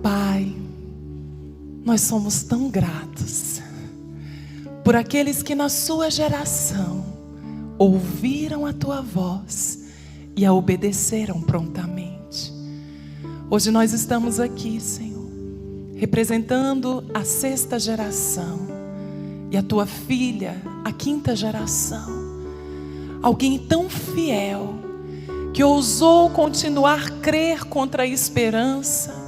Pai, nós somos tão gratos por aqueles que na sua geração ouviram a tua voz e a obedeceram prontamente. Hoje nós estamos aqui, Senhor, representando a 6ª geração e a tua filha, a 5ª geração. Alguém tão fiel que ousou continuar a crer contra a esperança.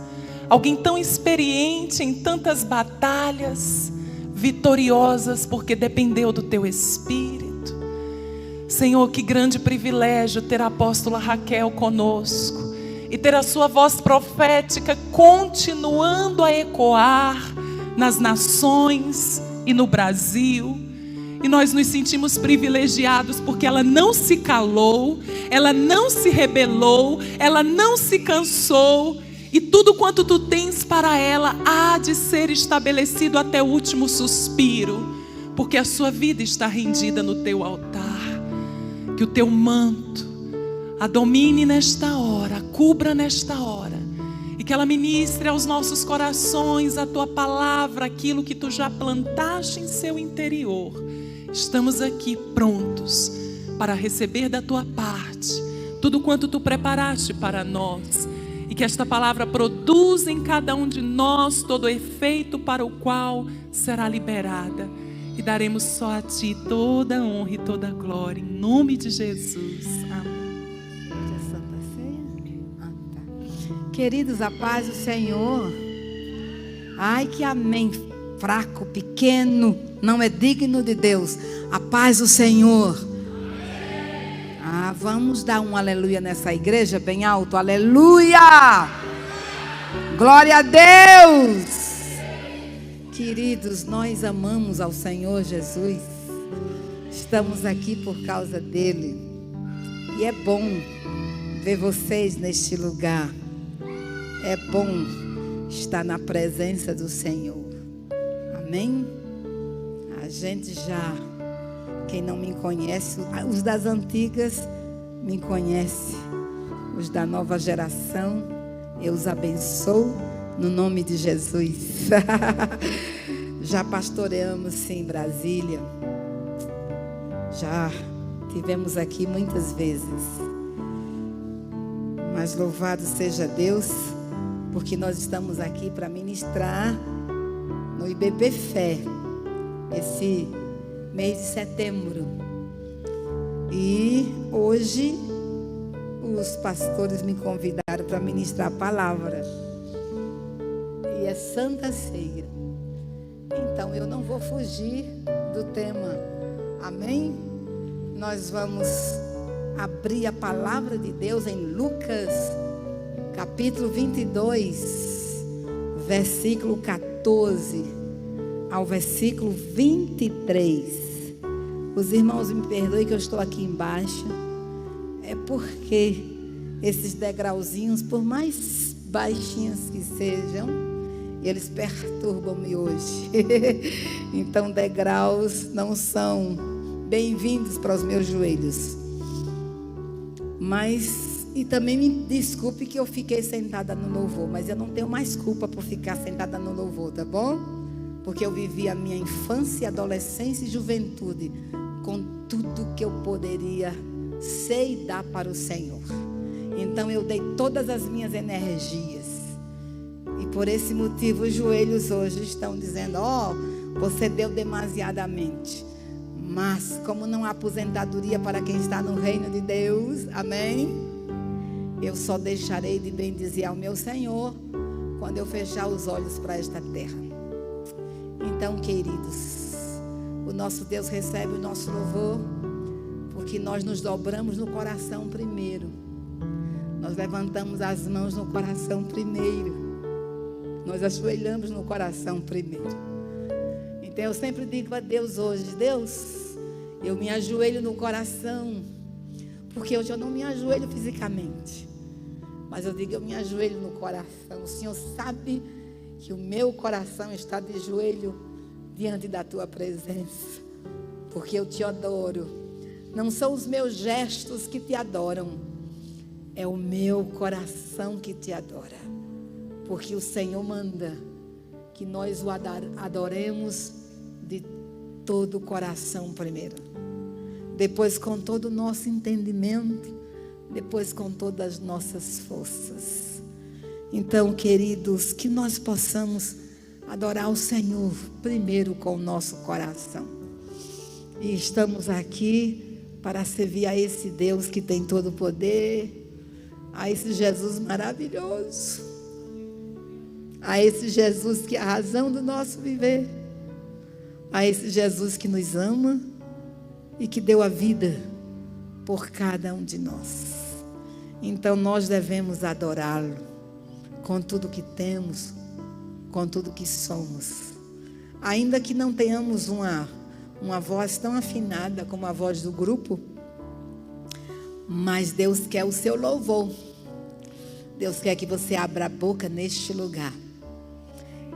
Alguém tão experiente em tantas batalhas, vitoriosas porque dependeu do teu Espírito. Senhor, que grande privilégio ter a apóstola Raquel conosco e ter a sua voz profética continuando a ecoar nas nações e no Brasil. E nós nos sentimos privilegiados porque ela não se calou, ela não se rebelou, ela não se cansou. E tudo quanto tu tens para ela há de ser estabelecido até o último suspiro, porque a sua vida está rendida no teu altar. Que o teu manto a domine nesta hora, a cubra nesta hora, e que ela ministre aos nossos corações a tua palavra, aquilo que tu já plantaste em seu interior. Estamos aqui prontos para receber da tua parte tudo quanto tu preparaste para nós. E que esta palavra produza em cada um de nós todo o efeito para o qual será liberada. E daremos só a ti toda a honra e toda a glória. Em nome de Jesus. Amém. Hoje é Santa Ceia? Tá. Queridos, a paz do Senhor. Ai, que amém. Fraco, pequeno, não é digno de Deus. A paz do Senhor. Vamos dar um aleluia nessa igreja bem alto. Aleluia! Glória a Deus! Queridos, nós amamos ao Senhor Jesus. Estamos aqui por causa dele. E é bom ver vocês neste lugar. É bom estar na presença do Senhor. Amém? A gente já... Quem não me conhece, os das antigas me conhece. Os da nova geração, eu os abençoo no nome de Jesus. Já pastoreamos sim em Brasília. Já tivemos aqui muitas vezes. Mas louvado seja Deus, porque nós estamos aqui para ministrar no IBB Fé. Esse mês de setembro. E hoje os pastores me convidaram para ministrar a palavra. E é Santa Ceia. Então eu não vou fugir do tema. Amém? Nós vamos abrir a palavra de Deus em Lucas, capítulo 22, versículo 14 ao versículo 23. Os irmãos me perdoem que eu estou aqui embaixo. É porque esses degrauzinhos, por mais baixinhos que sejam, eles perturbam-me hoje. Então degraus não são bem-vindos para os meus joelhos. E também me desculpe que eu fiquei sentada no louvor, mas eu não tenho mais culpa por ficar sentada no louvor, tá bom? Porque eu vivi a minha infância, adolescência e juventude com tudo que eu poderia ser e dar para o Senhor. Então eu dei todas as minhas energias. E por esse motivo os joelhos hoje estão dizendo: você deu demasiadamente. Mas como não há aposentadoria para quem está no reino de Deus, amém? Eu só deixarei de bendizer ao meu Senhor quando eu fechar os olhos para esta terra. Então, queridos, o nosso Deus recebe o nosso louvor, porque nós nos dobramos no coração primeiro. Nós levantamos as mãos no coração primeiro. Nós ajoelhamos no coração primeiro. Então eu sempre digo a Deus hoje: Deus, eu me ajoelho no coração, porque hoje eu não me ajoelho fisicamente, mas eu digo, eu me ajoelho no coração. O Senhor sabe que o meu coração está de joelho diante da tua presença, porque eu te adoro. Não são os meus gestos que te adoram, é o meu coração que te adora, porque o Senhor manda que nós o adoremos de todo o coração primeiro, depois com todo o nosso entendimento, depois com todas as nossas forças. Então, queridos, que nós possamos adorar o Senhor primeiro com o nosso coração. E estamos aqui para servir a esse Deus que tem todo o poder, a esse Jesus maravilhoso, a esse Jesus que é a razão do nosso viver, a esse Jesus que nos ama e que deu a vida por cada um de nós. Então nós devemos adorá-lo com tudo que temos, com tudo que somos. Ainda que não tenhamos uma voz tão afinada como a voz do grupo, mas Deus quer o seu louvor. Deus quer que você abra a boca neste lugar.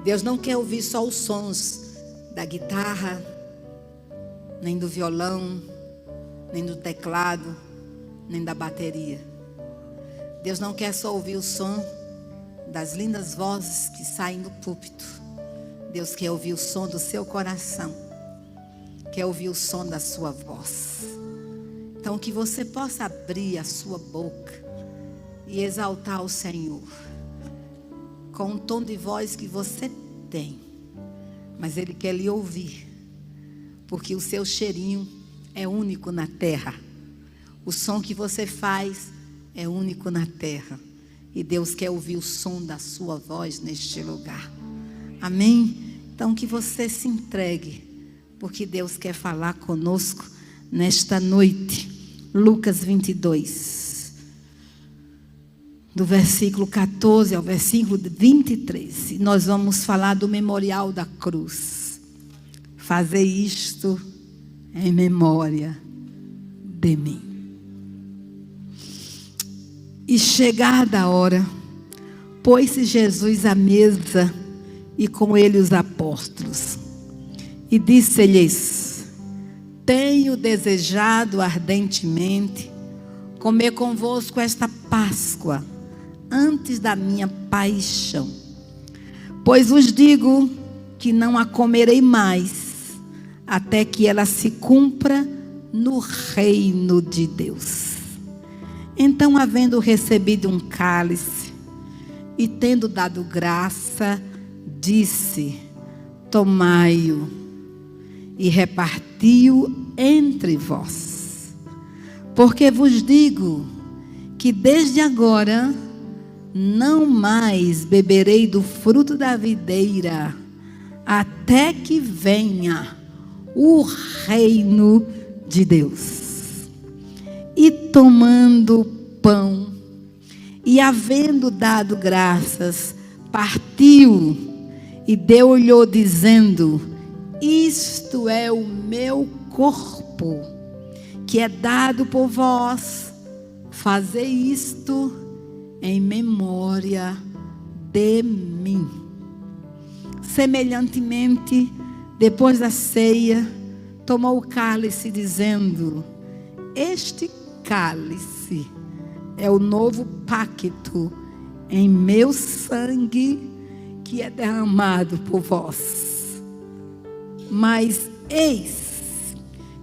Deus não quer ouvir só os sons da guitarra, nem do violão, nem do teclado, nem da bateria. Deus não quer só ouvir o som das lindas vozes que saem do púlpito. Deus quer ouvir o som do seu coração, quer ouvir o som da sua voz. Então que você possa abrir a sua boca e exaltar o Senhor com um tom de voz que você tem, mas Ele quer lhe ouvir, porque o seu cheirinho é único na terra, o som que você faz é único na terra, e Deus quer ouvir o som da sua voz neste lugar. Amém? Então que você se entregue, porque Deus quer falar conosco nesta noite. Lucas 22, do versículo 14 ao versículo 23. E nós vamos falar do memorial da cruz. Fazei isto em memória de mim. E chegada a hora, pôs-se Jesus à mesa e com ele os apóstolos. E disse-lhes: tenho desejado ardentemente comer convosco esta Páscoa antes da minha paixão. Pois vos digo que não a comerei mais, até que ela se cumpra no reino de Deus. Então, havendo recebido um cálice e tendo dado graça, disse: tomai-o e repartiu entre vós. Porque vos digo que desde agora não mais beberei do fruto da videira, até que venha o reino de Deus. E tomando pão, e havendo dado graças, partiu e deu-lhe dizendo: isto é o meu corpo, que é dado por vós, fazei isto em memória de mim. Semelhantemente, depois da ceia, tomou o cálice, dizendo: este cálice é o novo pacto em meu sangue, que é derramado por vós. Mas eis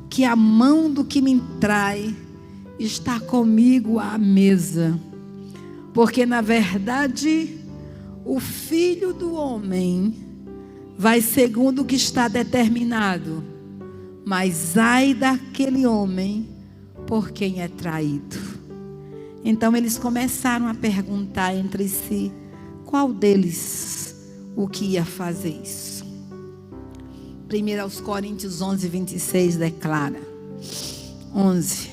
que a mão do que me trai está comigo à mesa, porque na verdade o Filho do Homem vai segundo o que está determinado, mas ai daquele homem por quem é traído. Então eles começaram a perguntar entre si qual deles o que ia fazer isso. 1 Coríntios 11, 26 declara, 11,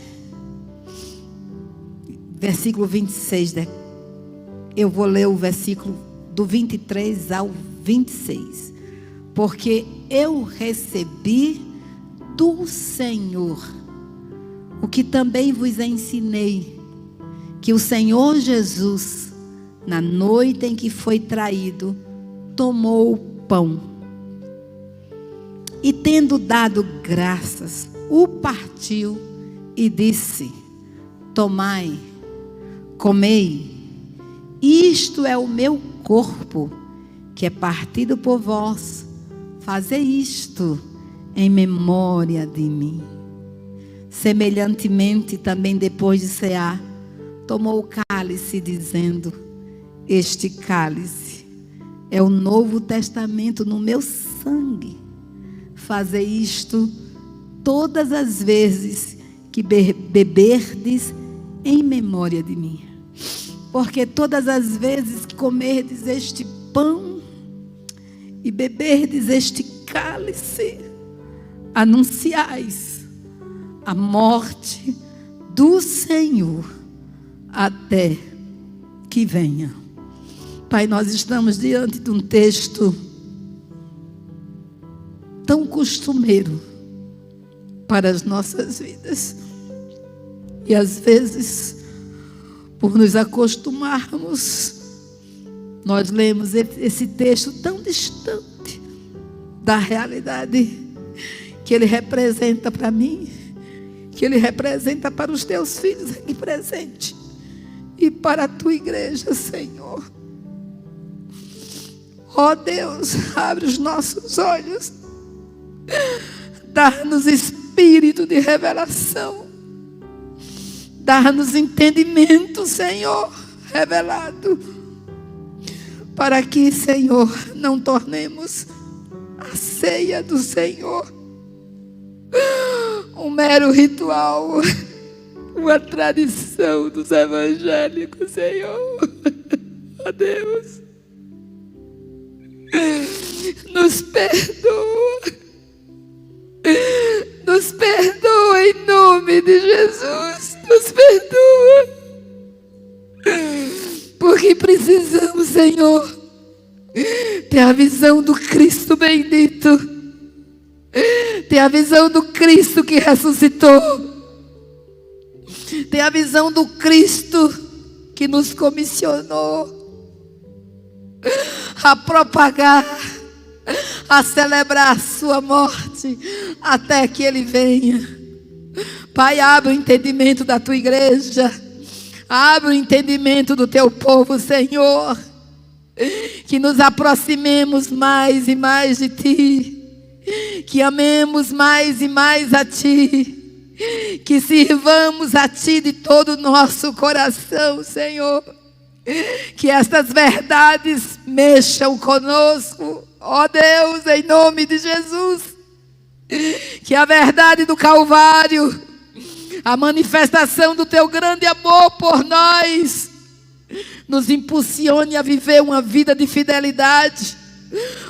versículo 26, eu vou ler o versículo do 23 ao 26. Porque eu recebi do Senhor o que também vos ensinei, que o Senhor Jesus, na noite em que foi traído, tomou o pão e, tendo dado graças, o partiu e disse: tomai, comei, isto é o meu corpo, que é partido por vós, fazei isto em memória de mim. Semelhantemente, também depois de cear, tomou o cálice, dizendo: este cálice é o Novo Testamento no meu sangue. Fazei isto todas as vezes que beberdes em memória de mim. Porque todas as vezes que comerdes este pão e beberdes este cálice, anunciais a morte do Senhor até que venha. Pai, nós estamos diante de um texto tão costumeiro para as nossas vidas. E às vezes, por nos acostumarmos, nós lemos esse texto tão distante da realidade que ele representa para mim, que ele representa para os teus filhos aqui presentes e para a tua igreja, Senhor. Ó Deus, abre os nossos olhos, dá-nos espírito de revelação, dá-nos entendimento, Senhor, revelado, para que, Senhor, não tornemos a ceia do Senhor um mero ritual, uma tradição dos evangélicos, Senhor. Ó Deus, nos perdoa, nos perdoa em nome de Jesus, nos perdoa, porque precisamos, Senhor, ter a visão do Cristo bendito, ter a visão do Cristo que ressuscitou, ter a visão do Cristo que nos comissionou a propagar, a celebrar a sua morte até que Ele venha. Pai, abre o entendimento da tua igreja, abre o entendimento do teu povo, Senhor, que nos aproximemos mais e mais de ti, que amemos mais e mais a ti, que sirvamos a ti de todo o nosso coração, Senhor. Que estas verdades mexam conosco, ó Deus, em nome de Jesus. Que a verdade do Calvário, a manifestação do teu grande amor por nós, nos impulsione a viver uma vida de fidelidade,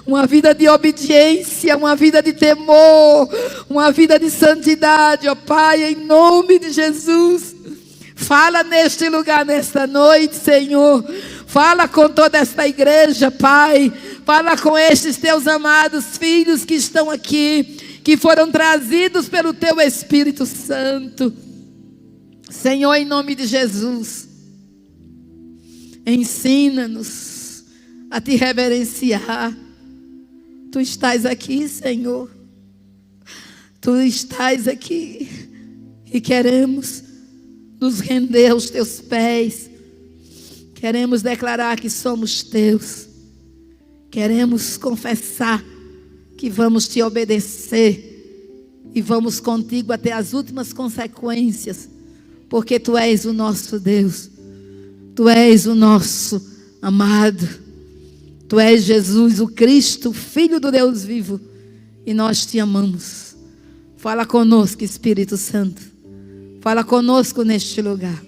uma vida de obediência, uma vida de temor, uma vida de santidade, ó Pai, em nome de Jesus. Fala neste lugar, nesta noite, Senhor. Fala com toda esta igreja, Pai. Fala com estes teus amados filhos que estão aqui, que foram trazidos pelo teu Espírito Santo. Senhor, em nome de Jesus, ensina-nos a te reverenciar. Tu estás aqui, Senhor. Tu estás aqui e queremos nos render aos teus pés. Queremos declarar que somos teus. Queremos confessar que vamos te obedecer e vamos contigo até as últimas consequências, porque tu és o nosso Deus. Tu és o nosso amado. Tu és Jesus, o Cristo, Filho do Deus vivo, e nós te amamos. Fala conosco, Espírito Santo. Fala conosco neste lugar.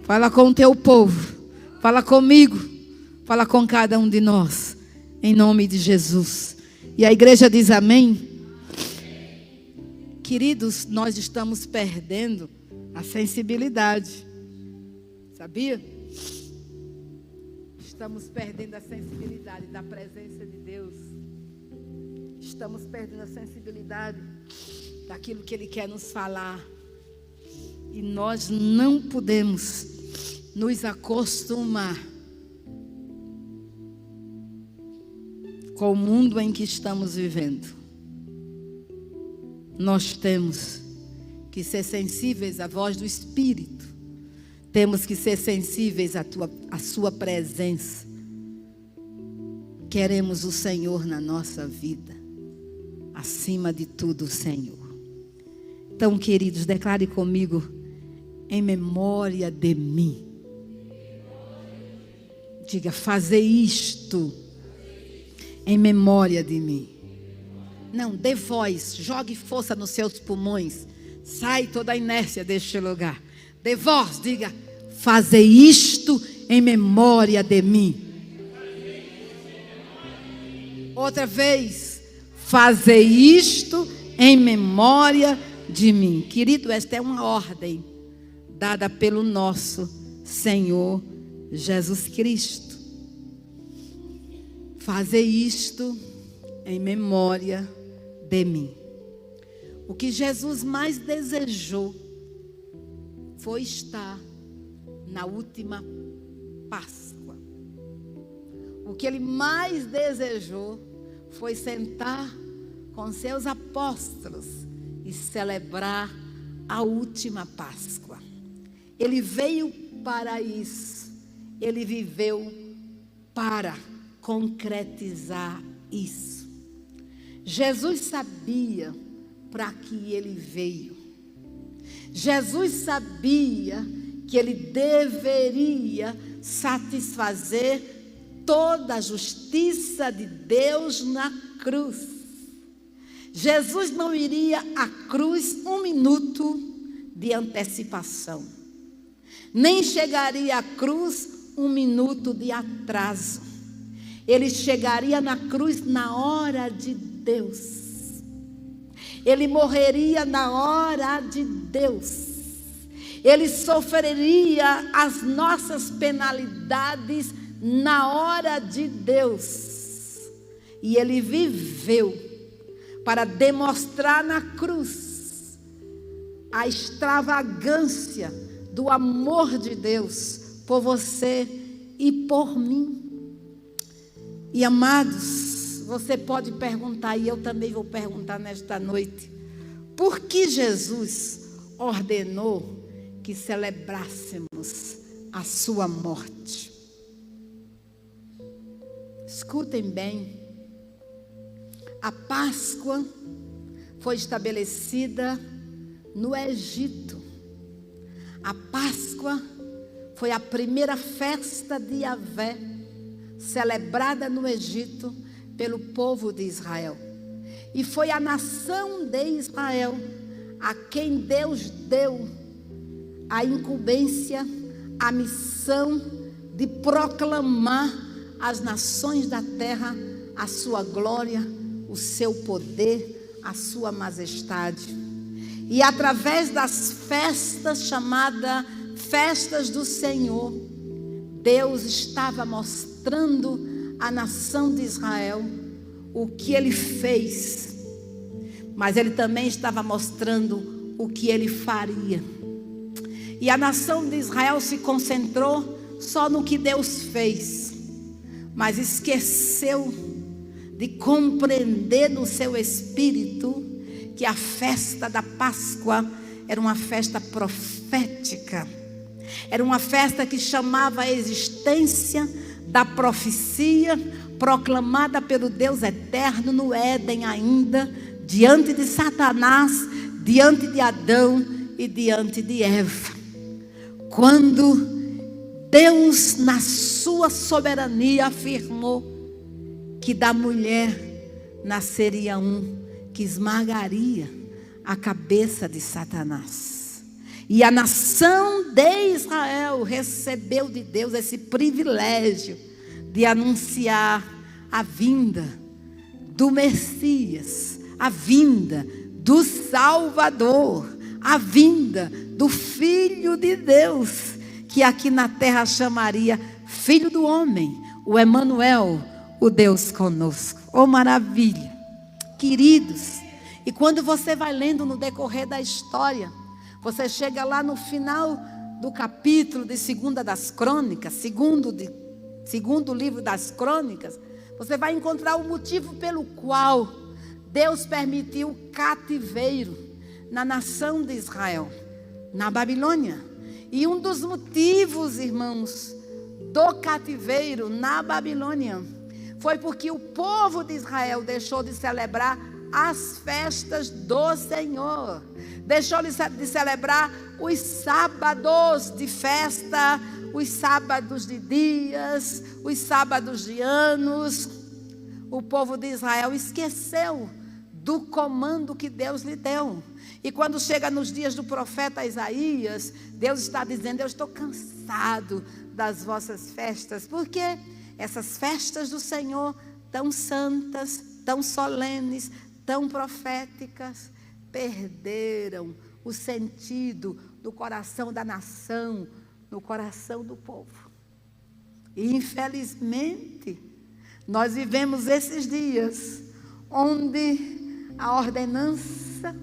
Fala com o teu povo. Fala comigo. Fala com cada um de nós. Em nome de Jesus. E a igreja diz amém. Queridos, nós estamos perdendo a sensibilidade. Sabia? Estamos perdendo a sensibilidade da presença de Deus. Estamos perdendo a sensibilidade daquilo que Ele quer nos falar. E nós não podemos nos acostumar com o mundo em que estamos vivendo. Nós temos que ser sensíveis à voz do Espírito. Temos que ser sensíveis à sua presença. queremos o Senhor na nossa vida. Acima de tudo, o Senhor. Então, queridos, declare comigo: em memória de mim. Diga: fazer isto em memória de mim. Não, dê voz, jogue força nos seus pulmões. Sai toda a inércia deste lugar. Dê voz, diga: fazer isto em memória de mim. Outra vez: fazer isto em memória de mim. Querido, esta é uma ordem dada pelo nosso Senhor Jesus Cristo. Fazer isto em memória de mim. O que Jesus mais desejou foi estar na última Páscoa. O que ele mais desejou foi sentar com seus apóstolos e celebrar a última Páscoa. Ele veio para isso. Ele viveu para concretizar isso. Jesus sabia para que ele veio. Jesus sabia que ele deveria satisfazer toda a justiça de Deus na cruz. Jesus não iria à cruz 1 minuto de antecipação, nem chegaria à cruz 1 minuto de atraso. Ele chegaria na cruz na hora de Deus. Ele morreria na hora de Deus. Ele sofreria as nossas penalidades na hora de Deus. E ele viveu para demonstrar na cruz a extravagância do amor de Deus por você e por mim. E amados, você pode perguntar, e eu também vou perguntar nesta noite: por que Jesus ordenou que celebrássemos a sua morte? Escutem bem. A Páscoa foi estabelecida no Egito. A Páscoa foi a primeira festa de Yahvé, celebrada no Egito pelo povo de Israel. E foi a nação de Israel a quem Deus deu a incumbência, a missão de proclamar às nações da terra a sua glória, o seu poder, a sua majestade. E através das festas chamadas Festas do Senhor, Deus estava mostrando à nação de Israel o que ele fez, mas ele também estava mostrando o que ele faria. E a nação de Israel se concentrou só no que Deus fez, mas esqueceu de compreender no seu espírito que a festa da Páscoa era uma festa profética. Era uma festa que chamava a existência da profecia proclamada pelo Deus eterno no Éden ainda, diante de Satanás, diante de Adão e diante de Eva. Quando Deus, na sua soberania, afirmou que da mulher nasceria um que esmagaria a cabeça de Satanás. E a nação de Israel recebeu de Deus esse privilégio de anunciar a vinda do Messias, a vinda do Salvador, a vinda do Filho de Deus, que aqui na terra chamaria Filho do Homem, o Emanuel, o Deus conosco. Oh, maravilha! Queridos, e quando você vai lendo no decorrer da história, você chega lá no final do capítulo de 2 das Crônicas, segundo livro das Crônicas, você vai encontrar o motivo pelo qual Deus permitiu o cativeiro na nação de Israel, na Babilônia. E um dos motivos, irmãos, do cativeiro na Babilônia foi porque o povo de Israel deixou de celebrar as festas do Senhor. Deixou de celebrar os sábados de festa, os sábados de dias, os sábados de anos. O povo de Israel esqueceu do comando que Deus lhe deu. E quando chega nos dias do profeta Isaías, Deus está dizendo: eu estou cansado das vossas festas, porque essas festas do Senhor, tão santas, tão solenes, tão proféticas, perderam o sentido do coração da nação, no coração do povo. E infelizmente, nós vivemos esses dias onde a ordenança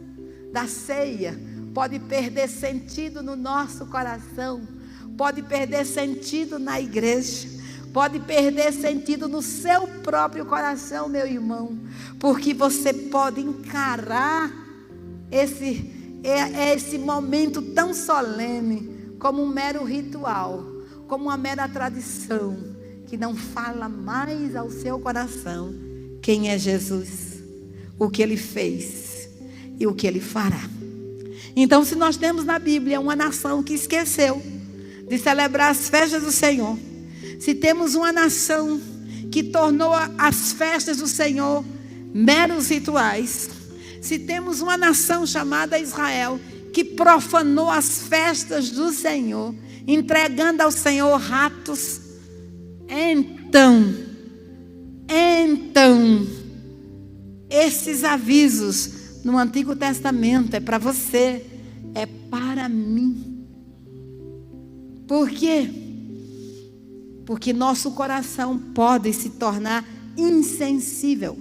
da ceia pode perder sentido no nosso coração, pode perder sentido na igreja, pode perder sentido no seu próprio coração, meu irmão, porque você pode encarar esse momento tão solene como um mero ritual, como uma mera tradição, que não fala mais ao seu coração quem é Jesus, o que Ele fez e o que Ele fará. Então, se nós temos na Bíblia uma nação que esqueceu de celebrar as festas do Senhor, se temos uma nação que tornou as festas do Senhor meros rituais, se temos uma nação chamada Israel que profanou as festas do Senhor, entregando ao Senhor ratos, então, esses avisos no Antigo Testamento é para você, é para mim. Por quê? Porque nosso coração pode se tornar insensível.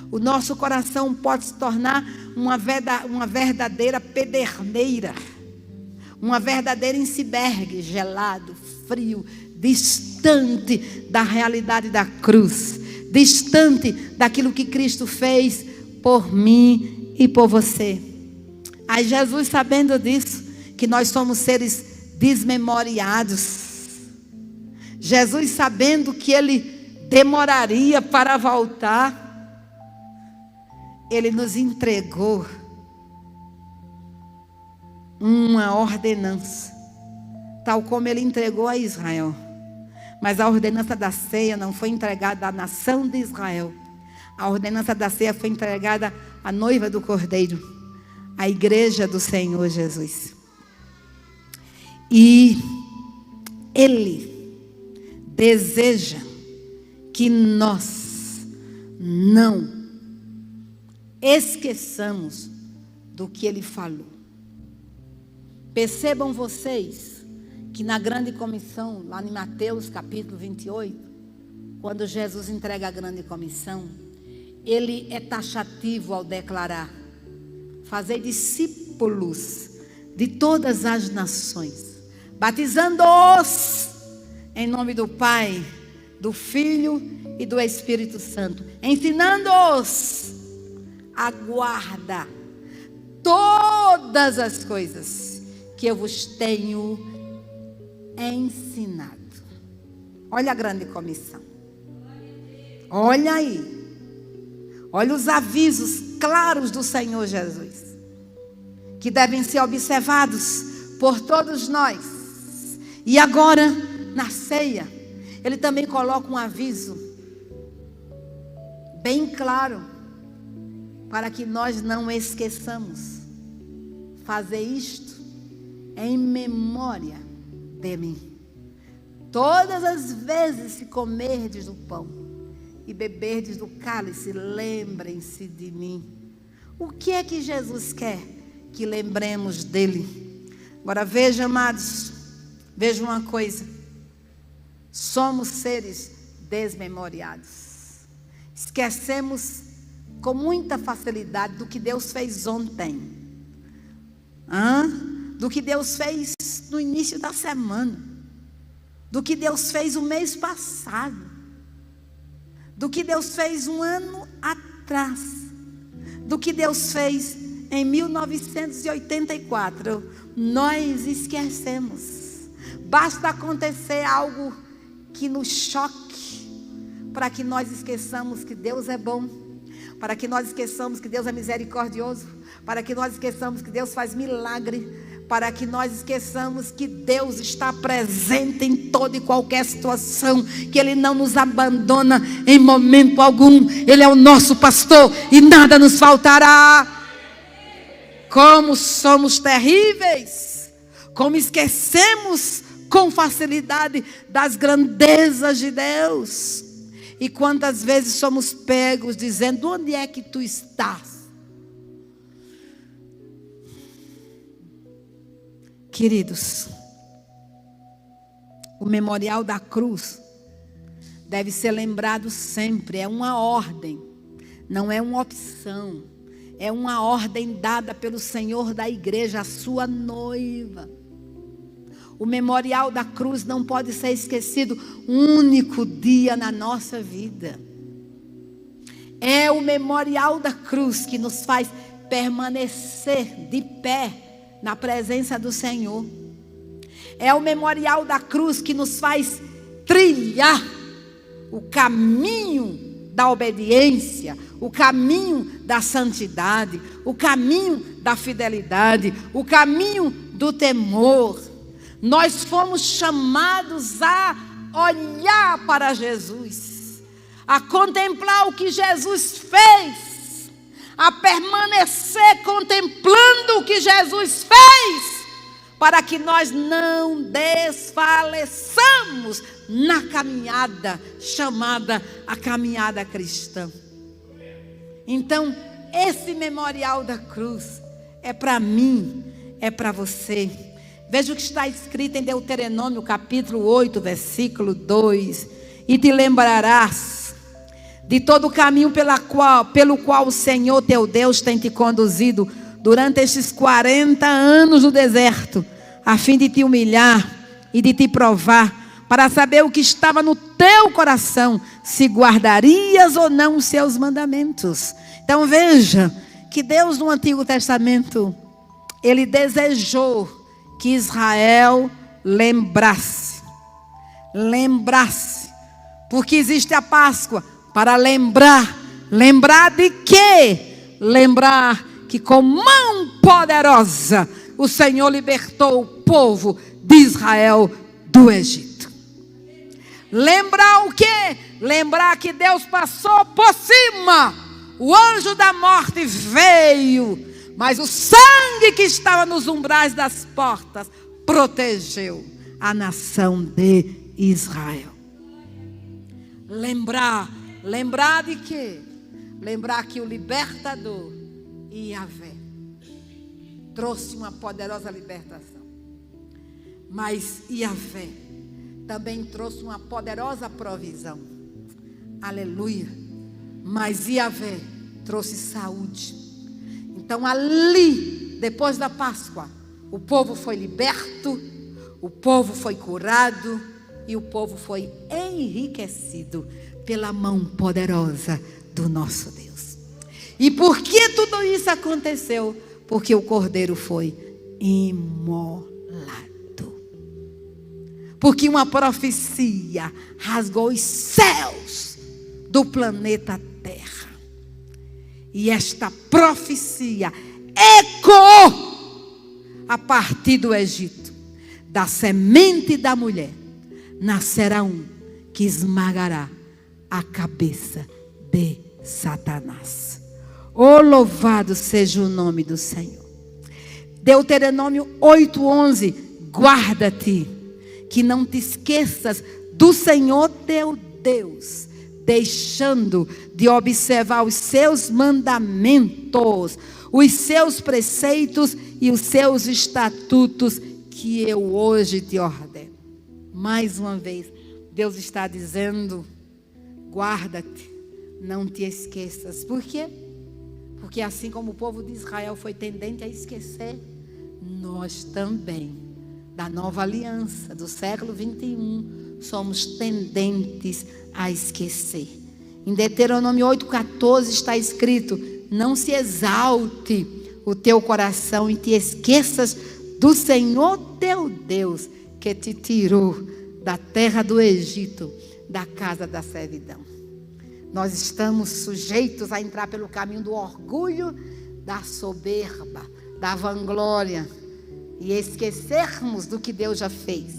O nosso coração pode se tornar uma verdadeira pederneira, uma verdadeira iceberg, gelado, frio, distante da realidade da cruz, distante daquilo que Cristo fez por mim e por você. Aí Jesus, sabendo disso, que nós somos seres desmemoriados, Jesus, sabendo que Ele demoraria para voltar, Ele nos entregou uma ordenança, tal como Ele entregou a Israel. Mas a ordenança da ceia não foi entregada à nação de Israel. A ordenança da ceia foi entregada à noiva do Cordeiro, à igreja do Senhor Jesus. E Ele deseja que nós não esqueçamos do que Ele falou. Percebam vocês que na grande comissão, lá em Mateus capítulo 28, quando Jesus entrega a grande comissão, Ele é taxativo ao declarar: fazei discípulos de todas as nações, batizando-os em nome do Pai, do Filho e do Espírito Santo, ensinando-os a guardar todas as coisas que eu vos tenho ensinado. Olha a grande comissão. Olha aí. Olha os avisos claros do Senhor Jesus, que devem ser observados por todos nós. E agora, na ceia, Ele também coloca um aviso bem claro, para que nós não esqueçamos: fazer isto em memória de mim. Todas as vezes que comerdes do pão e beberdes do cálice, lembrem-se de mim. O que é que Jesus quer que lembremos dele? Agora veja, amados, veja uma coisa: somos seres desmemoriados. Esquecemos com muita facilidade do que Deus fez ontem, do que Deus fez no início da semana, do que Deus fez o mês passado, do que Deus fez um ano atrás, do que Deus fez em 1984. Nós esquecemos. Basta acontecer algo que nos choque, para que nós esqueçamos que Deus é bom, para que nós esqueçamos que Deus é misericordioso, para que nós esqueçamos que Deus faz milagre, para que nós esqueçamos que Deus está presente em toda e qualquer situação, que Ele não nos abandona em momento algum. Ele é o nosso pastor e nada nos faltará. Como somos terríveis, como esquecemos com facilidade das grandezas de Deus. E quantas vezes somos pegos dizendo: onde é que tu estás? Queridos, o memorial da cruz deve ser lembrado sempre. É uma ordem, não é uma opção. É uma ordem dada pelo Senhor da igreja, a sua noiva. O memorial da cruz não pode ser esquecido um único dia na nossa vida. É o memorial da cruz que nos faz permanecer de pé na presença do Senhor. É o memorial da cruz que nos faz trilhar o caminho da obediência, o caminho da santidade, o caminho da fidelidade, o caminho do temor. Nós fomos chamados a olhar para Jesus, a contemplar o que Jesus fez, a permanecer contemplando o que Jesus fez, para que nós não desfaleçamos na caminhada chamada a caminhada cristã. Então, esse memorial da cruz é para mim, é para você. Veja o que está escrito em Deuteronômio capítulo 8, versículo 2. E te lembrarás de todo o caminho pelo qual o Senhor teu Deus tem te conduzido durante estes 40 anos no deserto, a fim de te humilhar e de te provar, para saber o que estava no teu coração, se guardarias ou não os seus mandamentos. Então veja que Deus no Antigo Testamento, Ele desejou que Israel lembrasse, porque existe a Páscoa para lembrar de quê? Lembrar que com mão poderosa o Senhor libertou o povo de Israel do Egito. Lembrar o quê? Lembrar que Deus passou por cima, o anjo da morte veio, mas o sangue que estava nos umbrais das portas protegeu a nação de Israel. Lembrar de quê? Lembrar que o libertador, Yahvé, trouxe uma poderosa libertação. Mas Yahvé também trouxe uma poderosa provisão. Aleluia. Mas Yahvé trouxe saúde. Então ali, depois da Páscoa, o povo foi liberto, o povo foi curado e o povo foi enriquecido pela mão poderosa do nosso Deus. E por que tudo isso aconteceu? Porque o Cordeiro foi imolado. Porque uma profecia rasgou os céus do planeta Terra. E esta profecia ecoou a partir do Egito. Da semente da mulher nascerá um que esmagará a cabeça de Satanás. Oh, louvado seja o nome do Senhor. Deuteronômio 8:11. Guarda-te, que não te esqueças do Senhor teu Deus, deixando de observar os seus mandamentos, os seus preceitos e os seus estatutos que eu hoje te ordeno. Mais uma vez, Deus está dizendo: guarda-te, não te esqueças. Por quê? Porque assim como o povo de Israel foi tendente a esquecer, nós também, da nova aliança, do século 21, somos tendentes a esquecer. Em Deuteronômio 8:14 está escrito: não se exalte o teu coração e te esqueças do Senhor teu Deus, que te tirou da terra do Egito, da casa da servidão. nós estamos sujeitos a entrar pelo caminho do orgulho, da soberba, da vanglória, e esquecermos do que Deus já fez.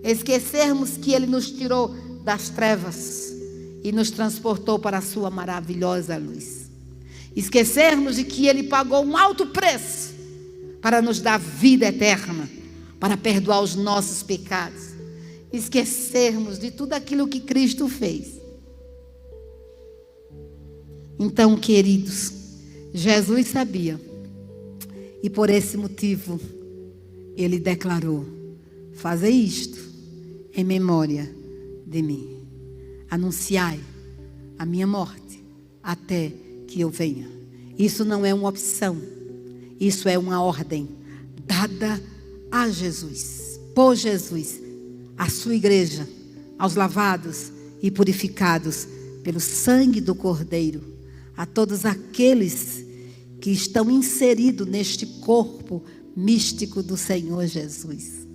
Esquecermos que Ele nos tirou das trevas e nos transportou para a sua maravilhosa luz. Esquecermos de que Ele pagou um alto preço para nos dar vida eterna, para perdoar os nossos pecados. Esquecermos de tudo aquilo que Cristo fez. Então, queridos, Jesus sabia, e por esse motivo Ele declarou: fazei isto em memória de mim. Anunciai a minha morte até que eu venha. Isso não é uma opção, isso é uma ordem dada a Jesus, por Jesus, a sua igreja, aos lavados e purificados pelo sangue do Cordeiro, a todos aqueles que estão inseridos neste corpo místico do Senhor Jesus,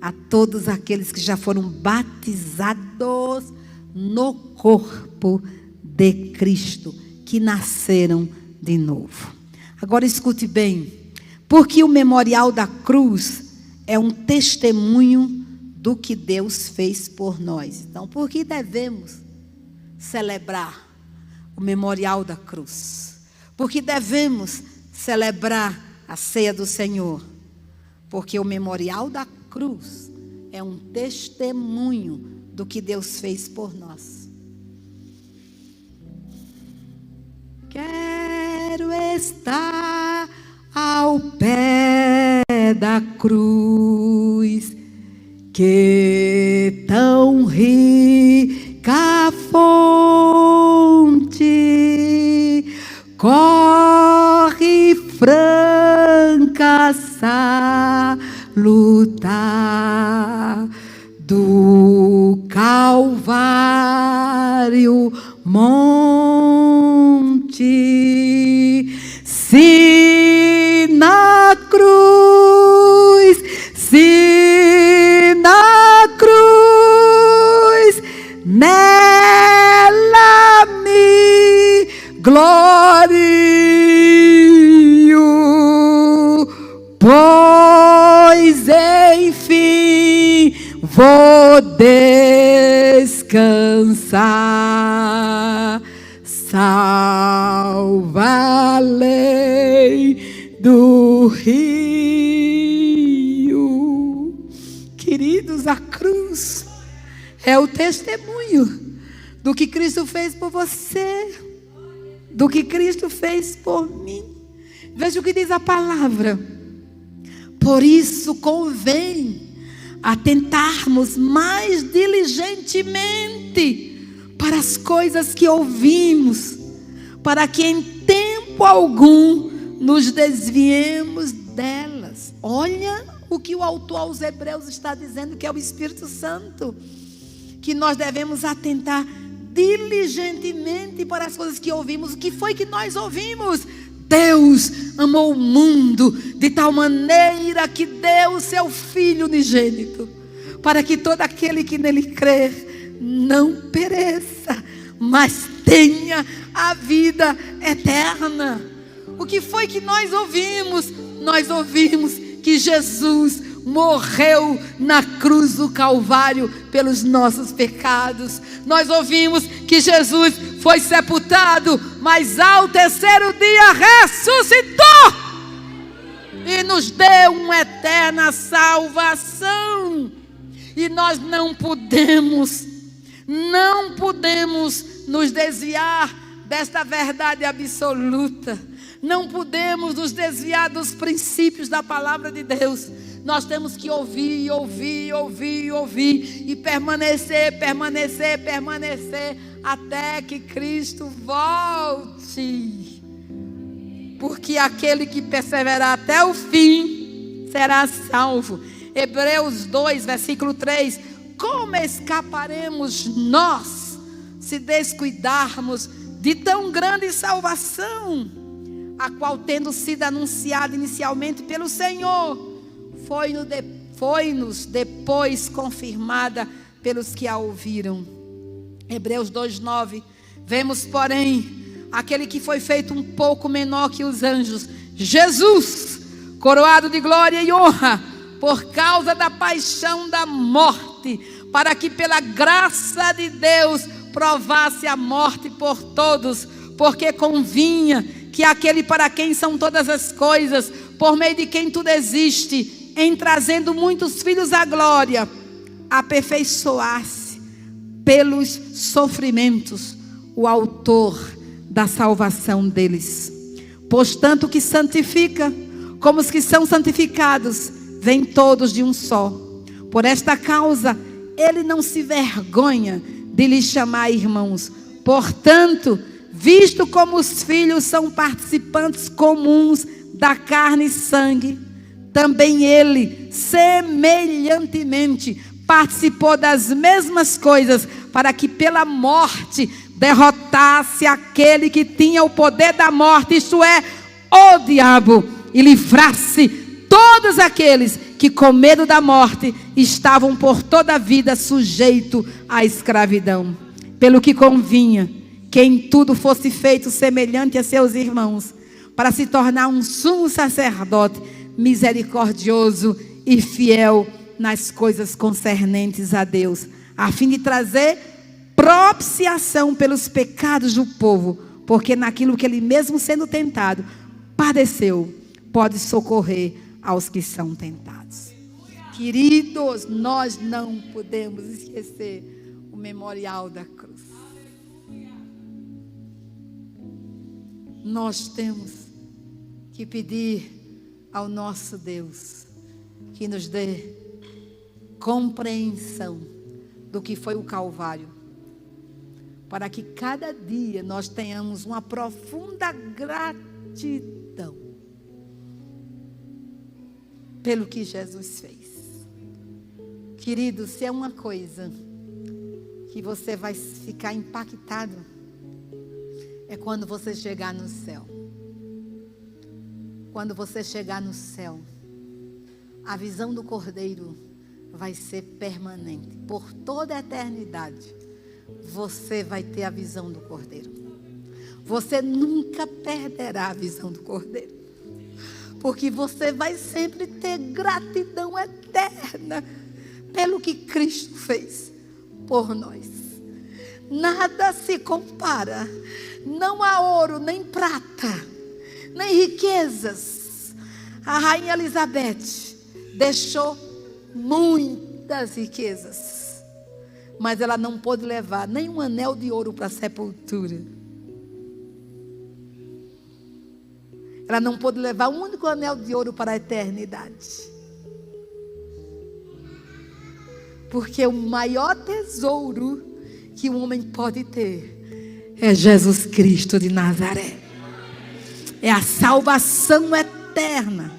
a todos aqueles que já foram batizados no corpo de Cristo, que nasceram de novo. Agora escute bem, porque o memorial da cruz é um testemunho do que Deus fez por nós. Então, por que devemos celebrar o memorial da cruz? Por que devemos celebrar a ceia do Senhor? Porque o memorial da cruz é um testemunho do que Deus fez por nós. Quero estar ao pé da cruz, que tão rica fonte corre franca salutar do Calvário monte. Se na cruz, se na cruz, nela me glorio, pois enfim vou descansar. Salva a lei do rio. Queridos, a cruz é o testemunho do que Cristo fez por você, do que Cristo fez por mim. Veja o que diz a palavra. Por isso convém atentarmos mais diligentemente para as coisas que ouvimos, para que em tempo algum nos desviemos delas. Olha o que o autor aos Hebreus está dizendo, que é o Espírito Santo, que nós devemos atentar diligentemente para as coisas que ouvimos. O que foi que nós ouvimos? Deus amou o mundo de tal maneira que deu o seu Filho unigênito, para que todo aquele que nele crer não pereça, mas tenha a vida eterna. O que foi que nós ouvimos? Nós ouvimos que Jesus morreu na cruz do Calvário pelos nossos pecados. Nós ouvimos que Jesus foi sepultado, mas ao terceiro dia ressuscitou e nos deu uma eterna salvação. E nós não podemos nos desviar desta verdade absoluta. Não podemos nos desviar dos princípios da palavra de Deus. Nós temos que ouvir e permanecer até que Cristo volte. Porque aquele que perseverar até o fim será salvo. Hebreus 2, versículo 3. Como escaparemos nós se descuidarmos de tão grande salvação, a qual, tendo sido anunciada inicialmente pelo Senhor, foi-nos depois confirmada pelos que a ouviram? Hebreus 2:9. Vemos, porém, aquele que foi feito um pouco menor que os anjos, Jesus, coroado de glória e honra, por causa da paixão da morte, para que pela graça de Deus provasse a morte por todos, porque convinha que aquele para quem são todas as coisas, por meio de quem tudo existe, em trazendo muitos filhos à glória, aperfeiçoasse pelos sofrimentos o autor da salvação deles. Pois tanto que santifica, como os que são santificados, vêm todos de um só. Por esta causa, ele não se vergonha de lhes chamar irmãos. Portanto, visto como os filhos são participantes comuns da carne e sangue, também ele, semelhantemente, participou das mesmas coisas, para que pela morte derrotasse aquele que tinha o poder da morte, isto é, o diabo, e livrasse todos aqueles que com medo da morte estavam por toda a vida sujeitos à escravidão. Pelo que convinha que em tudo fosse feito semelhante a seus irmãos, para se tornar um sumo sacerdote misericordioso e fiel nas coisas concernentes a Deus, a fim de trazer propiciação pelos pecados do povo, porque naquilo que ele mesmo sendo tentado, padeceu, pode socorrer aos que são tentados. Queridos, nós não podemos esquecer o memorial da cruz. Nós temos que pedir ao nosso Deus que nos dê compreensão do que foi o Calvário, para que cada dia nós tenhamos uma profunda gratidão pelo que Jesus fez. Querido, se é uma coisa que você vai ficar impactado, é quando você chegar no céu. Quando você chegar no céu, a visão do Cordeiro vai ser permanente. Por toda a eternidade, você vai ter a visão do Cordeiro. Você nunca perderá a visão do Cordeiro, porque você vai sempre ter gratidão eterna pelo que Cristo fez por nós. Nada se compara, não há ouro, nem prata, nem riquezas. A rainha Elizabeth deixou muitas riquezas, mas ela não pôde levar nem um anel de ouro para a sepultura. Ela não pôde levar um único anel de ouro para a eternidade. Porque o maior tesouro que um homem pode ter é Jesus Cristo de Nazaré. É a salvação eterna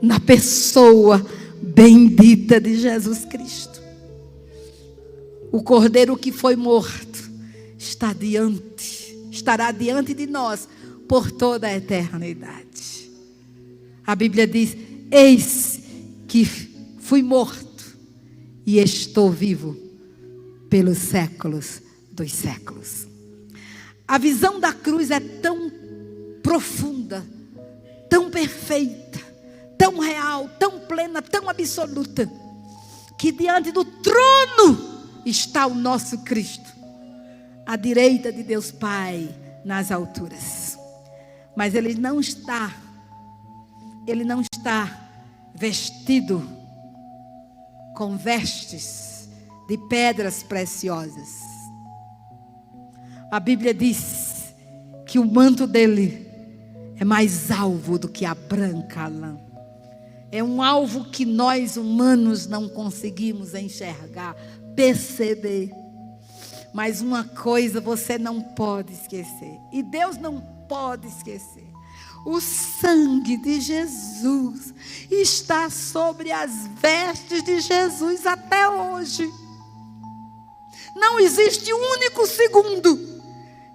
na pessoa bendita de Jesus Cristo. O Cordeiro que foi morto estará diante de nós por toda a eternidade. A Bíblia diz: eis que fui morto e estou vivo pelos séculos dos séculos. A visão da cruz é tão profunda, tão perfeita, tão real, tão plena, tão absoluta, que diante do trono está o nosso Cristo, à direita de Deus Pai, nas alturas. Mas ele não está vestido com vestes de pedras preciosas. A Bíblia diz que o manto dele é mais alvo do que a branca lã. É um alvo que nós humanos não conseguimos enxergar, perceber. Mas uma coisa você não pode esquecer, e Deus não pode esquecer: o sangue de Jesus está sobre as vestes de Jesus até hoje. Não existe um único segundo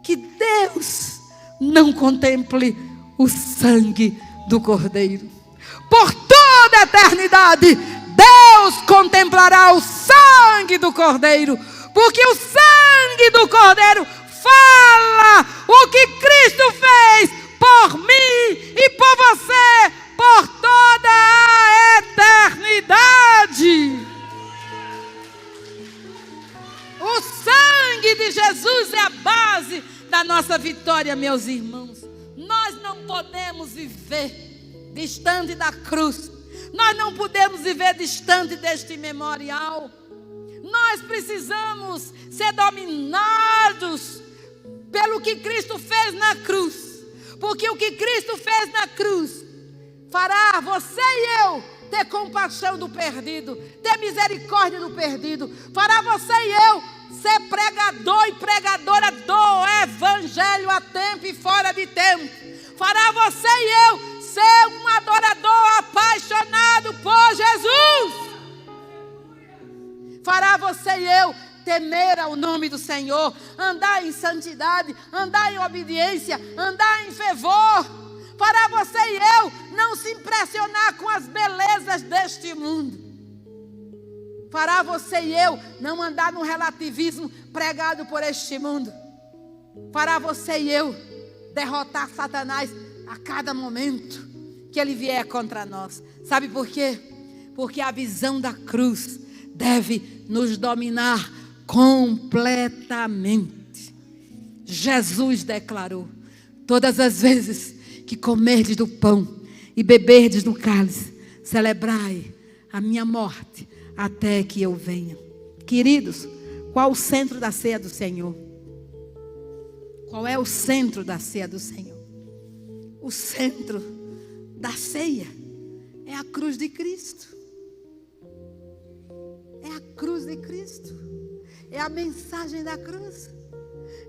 que Deus não contemple o sangue do Cordeiro. Por toda a eternidade, Deus contemplará o sangue do Cordeiro, porque o sangue sangue do Cordeiro fala o que Cristo fez por mim e por você por toda a eternidade. O sangue de Jesus é a base da nossa vitória, meus irmãos. Nós não podemos viver distante da cruz. Nós não podemos viver distante deste memorial. Nós precisamos ser dominados pelo que Cristo fez na cruz. Porque o que Cristo fez na cruz fará você e eu ter compaixão do perdido, ter misericórdia do perdido. Fará você e eu ser pregador e pregadora do evangelho a tempo e fora de tempo. Fará você e eu ser um adorador apaixonado por Jesus. Fará você e eu temer ao nome do Senhor, andar em santidade, andar em obediência, andar em fervor. Fará você e eu não se impressionar com as belezas deste mundo. Fará você e eu não andar no relativismo pregado por este mundo. Fará você e eu derrotar Satanás a cada momento que ele vier contra nós. Sabe por quê? Porque a visão da cruz deve nos dominar completamente. Jesus declarou: todas as vezes que comerdes do pão e beberdes no cálice, celebrai a minha morte até que eu venha. Queridos, qual o centro da ceia do Senhor? Qual é o centro da ceia do Senhor? O centro da ceia é a cruz de Cristo. É a cruz de Cristo. É a mensagem da cruz.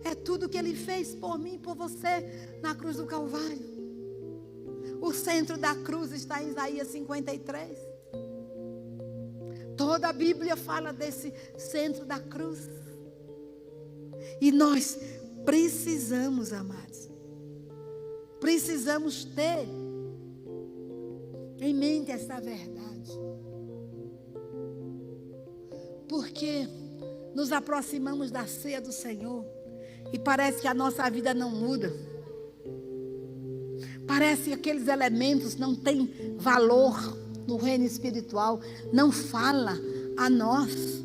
É tudo que Ele fez por mim e por você na cruz do Calvário. O centro da cruz está em Isaías 53. Toda a Bíblia fala desse centro da cruz. E nós precisamos, amados, precisamos ter em mente essa verdade. Porque nos aproximamos da ceia do Senhor e parece que a nossa vida não muda. Parece que aqueles elementos não têm valor no reino espiritual, não fala a nós.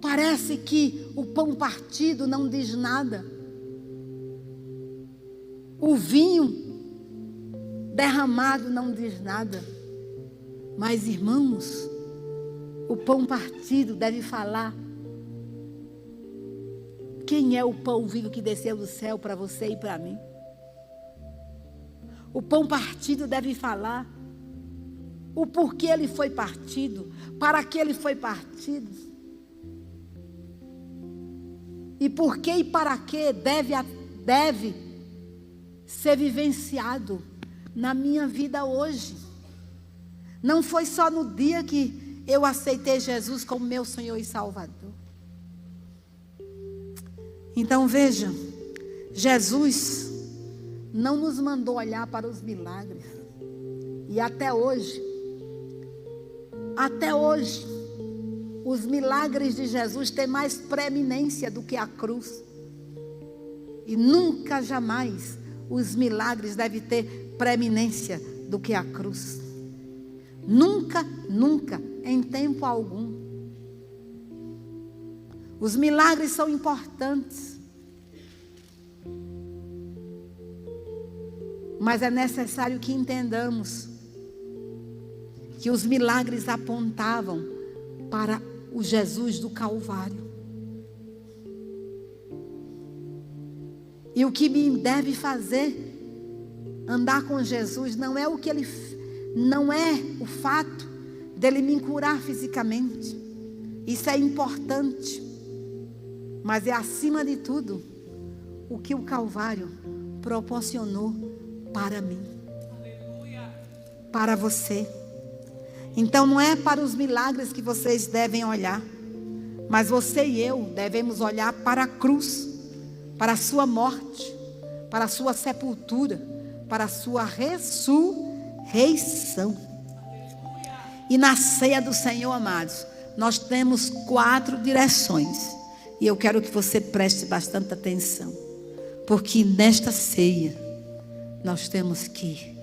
Parece que o pão partido não diz nada. O vinho derramado não diz nada. Mas, irmãos, o pão partido deve falar. Quem é o pão vivo que desceu do céu para você e para mim? O pão partido deve falar o porquê ele foi partido, para que ele foi partido. E por que e para que deve ser vivenciado na minha vida hoje. Não foi só no dia que eu aceitei Jesus como meu Senhor e Salvador. Então veja, Jesus não nos mandou olhar para os milagres. E até hoje, os milagres de Jesus têm mais preeminência do que a cruz. E nunca, jamais, os milagres devem ter preeminência do que a cruz. Nunca, nunca, em tempo algum. Os milagres são importantes. Mas é necessário que entendamos que os milagres apontavam para o Jesus do Calvário. E o que me deve fazer andar com Jesus não é não é o fato dele me curar fisicamente. Isso é importante. Mas é, acima de tudo, o que o Calvário proporcionou para mim, para você. Então não é para os milagres que vocês devem olhar, mas você e eu devemos olhar para a cruz, para a sua morte, para a sua sepultura, para a sua ressurreição. E na ceia do Senhor, amados, nós temos 4 direções. E eu quero que você preste bastante atenção. Porque nesta ceia, nós temos que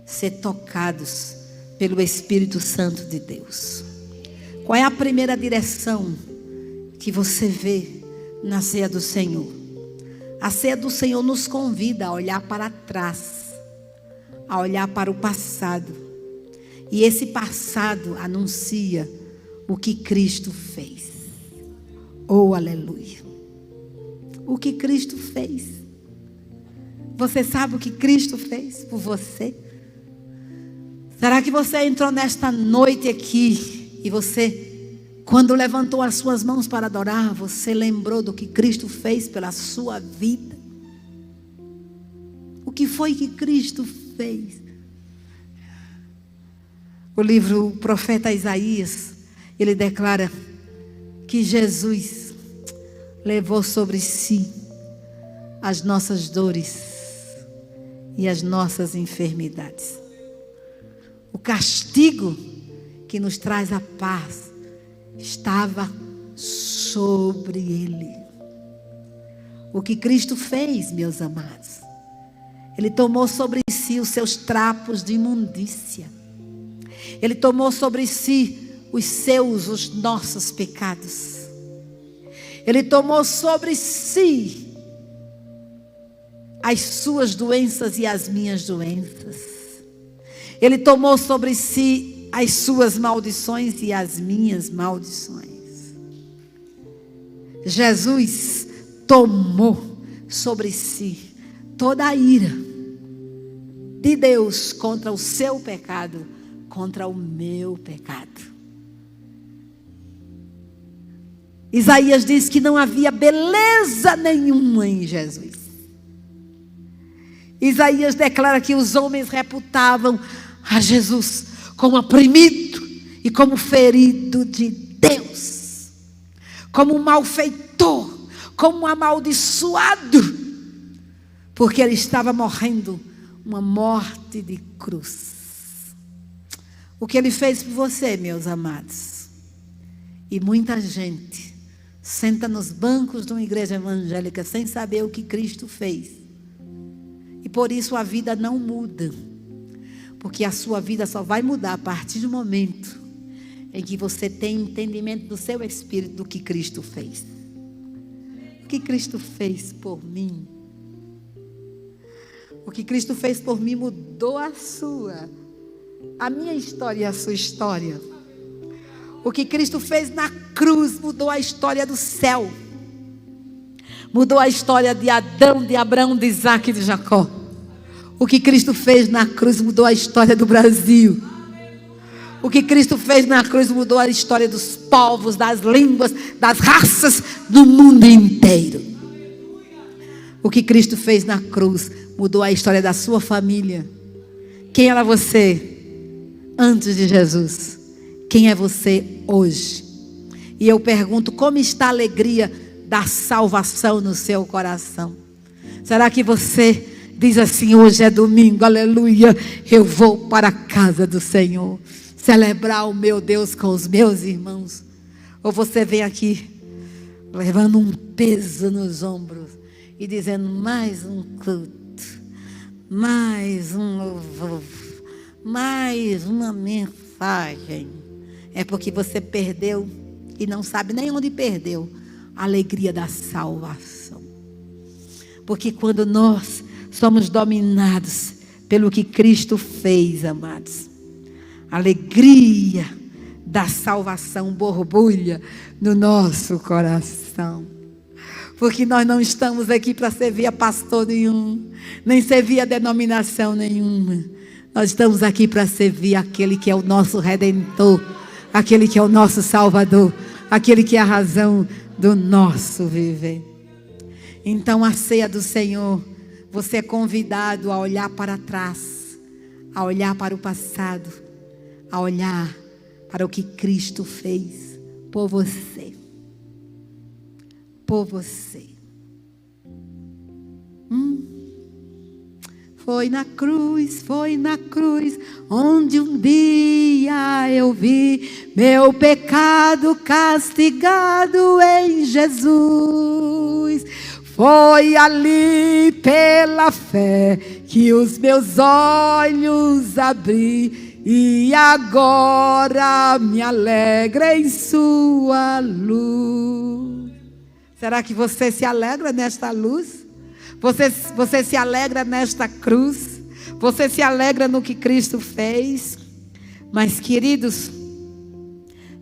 ser tocados pelo Espírito Santo de Deus. Qual é a primeira direção que você vê na ceia do Senhor? A ceia do Senhor nos convida a olhar para trás, a olhar para o passado. E esse passado anuncia o que Cristo fez. Oh, aleluia. O que Cristo fez. Você sabe o que Cristo fez por você? Será que você entrou nesta noite aqui e você, quando levantou as suas mãos para adorar, você lembrou do que Cristo fez pela sua vida? O que foi que Cristo fez? O profeta Isaías, ele declara que Jesus levou sobre si as nossas dores e as nossas enfermidades. O castigo que nos traz a paz estava sobre ele. O que Cristo fez, meus amados? Ele tomou sobre si os seus trapos de imundícia. Ele tomou sobre si os nossos pecados. Ele tomou sobre si as suas doenças e as minhas doenças. Ele tomou sobre si as suas maldições e as minhas maldições. Jesus tomou sobre si toda a ira de Deus contra o seu pecado, contra o meu pecado. Isaías diz que não havia beleza nenhuma em Jesus. Isaías declara que os homens reputavam a Jesus como oprimido e como ferido de Deus, como um malfeitor, como um amaldiçoado, porque ele estava morrendo uma morte de cruz. O que ele fez por você, meus amados? E muita gente senta nos bancos de uma igreja evangélica sem saber o que Cristo fez. E por isso a vida não muda. Porque a sua vida só vai mudar a partir do momento em que você tem entendimento do seu espírito do que Cristo fez. O que Cristo fez por mim? O que Cristo fez por mim mudou a minha história e a sua história. O que Cristo fez na cruz mudou a história do céu. Mudou a história de Adão, de Abraão, de Isaac e de Jacó. O que Cristo fez na cruz mudou a história do Brasil. O que Cristo fez na cruz mudou a história dos povos, das línguas, das raças do mundo inteiro. O que Cristo fez na cruz mudou a história da sua família. Quem era você antes de Jesus? Quem é você hoje? E eu pergunto, como está a alegria da salvação no seu coração? Será que você diz assim, hoje é domingo, aleluia, eu vou para a casa do Senhor, celebrar o meu Deus com os meus irmãos? Ou você vem aqui, levando um peso nos ombros, e dizendo, mais um culto, mais um louvor, mais uma mensagem? É porque você perdeu, e não sabe nem onde perdeu, a alegria da salvação. Porque quando nós somos dominados pelo que Cristo fez, amados, a alegria da salvação borbulha no nosso coração. Porque nós não estamos aqui para servir a pastor nenhum, nem servir a denominação nenhuma. Nós estamos aqui para servir aquele que é o nosso Redentor, aquele que é o nosso Salvador, aquele que é a razão do nosso viver. Então a ceia do Senhor, você é convidado a olhar para trás, a olhar para o passado, a olhar para o que Cristo fez por você. Por você. Foi na cruz, onde um dia eu vi meu pecado castigado em Jesus. Foi ali pela fé que os meus olhos abri e agora me alegro em sua luz. Será que você se alegra nesta luz? Você se alegra nesta cruz? Você se alegra no que Cristo fez? Mas, queridos,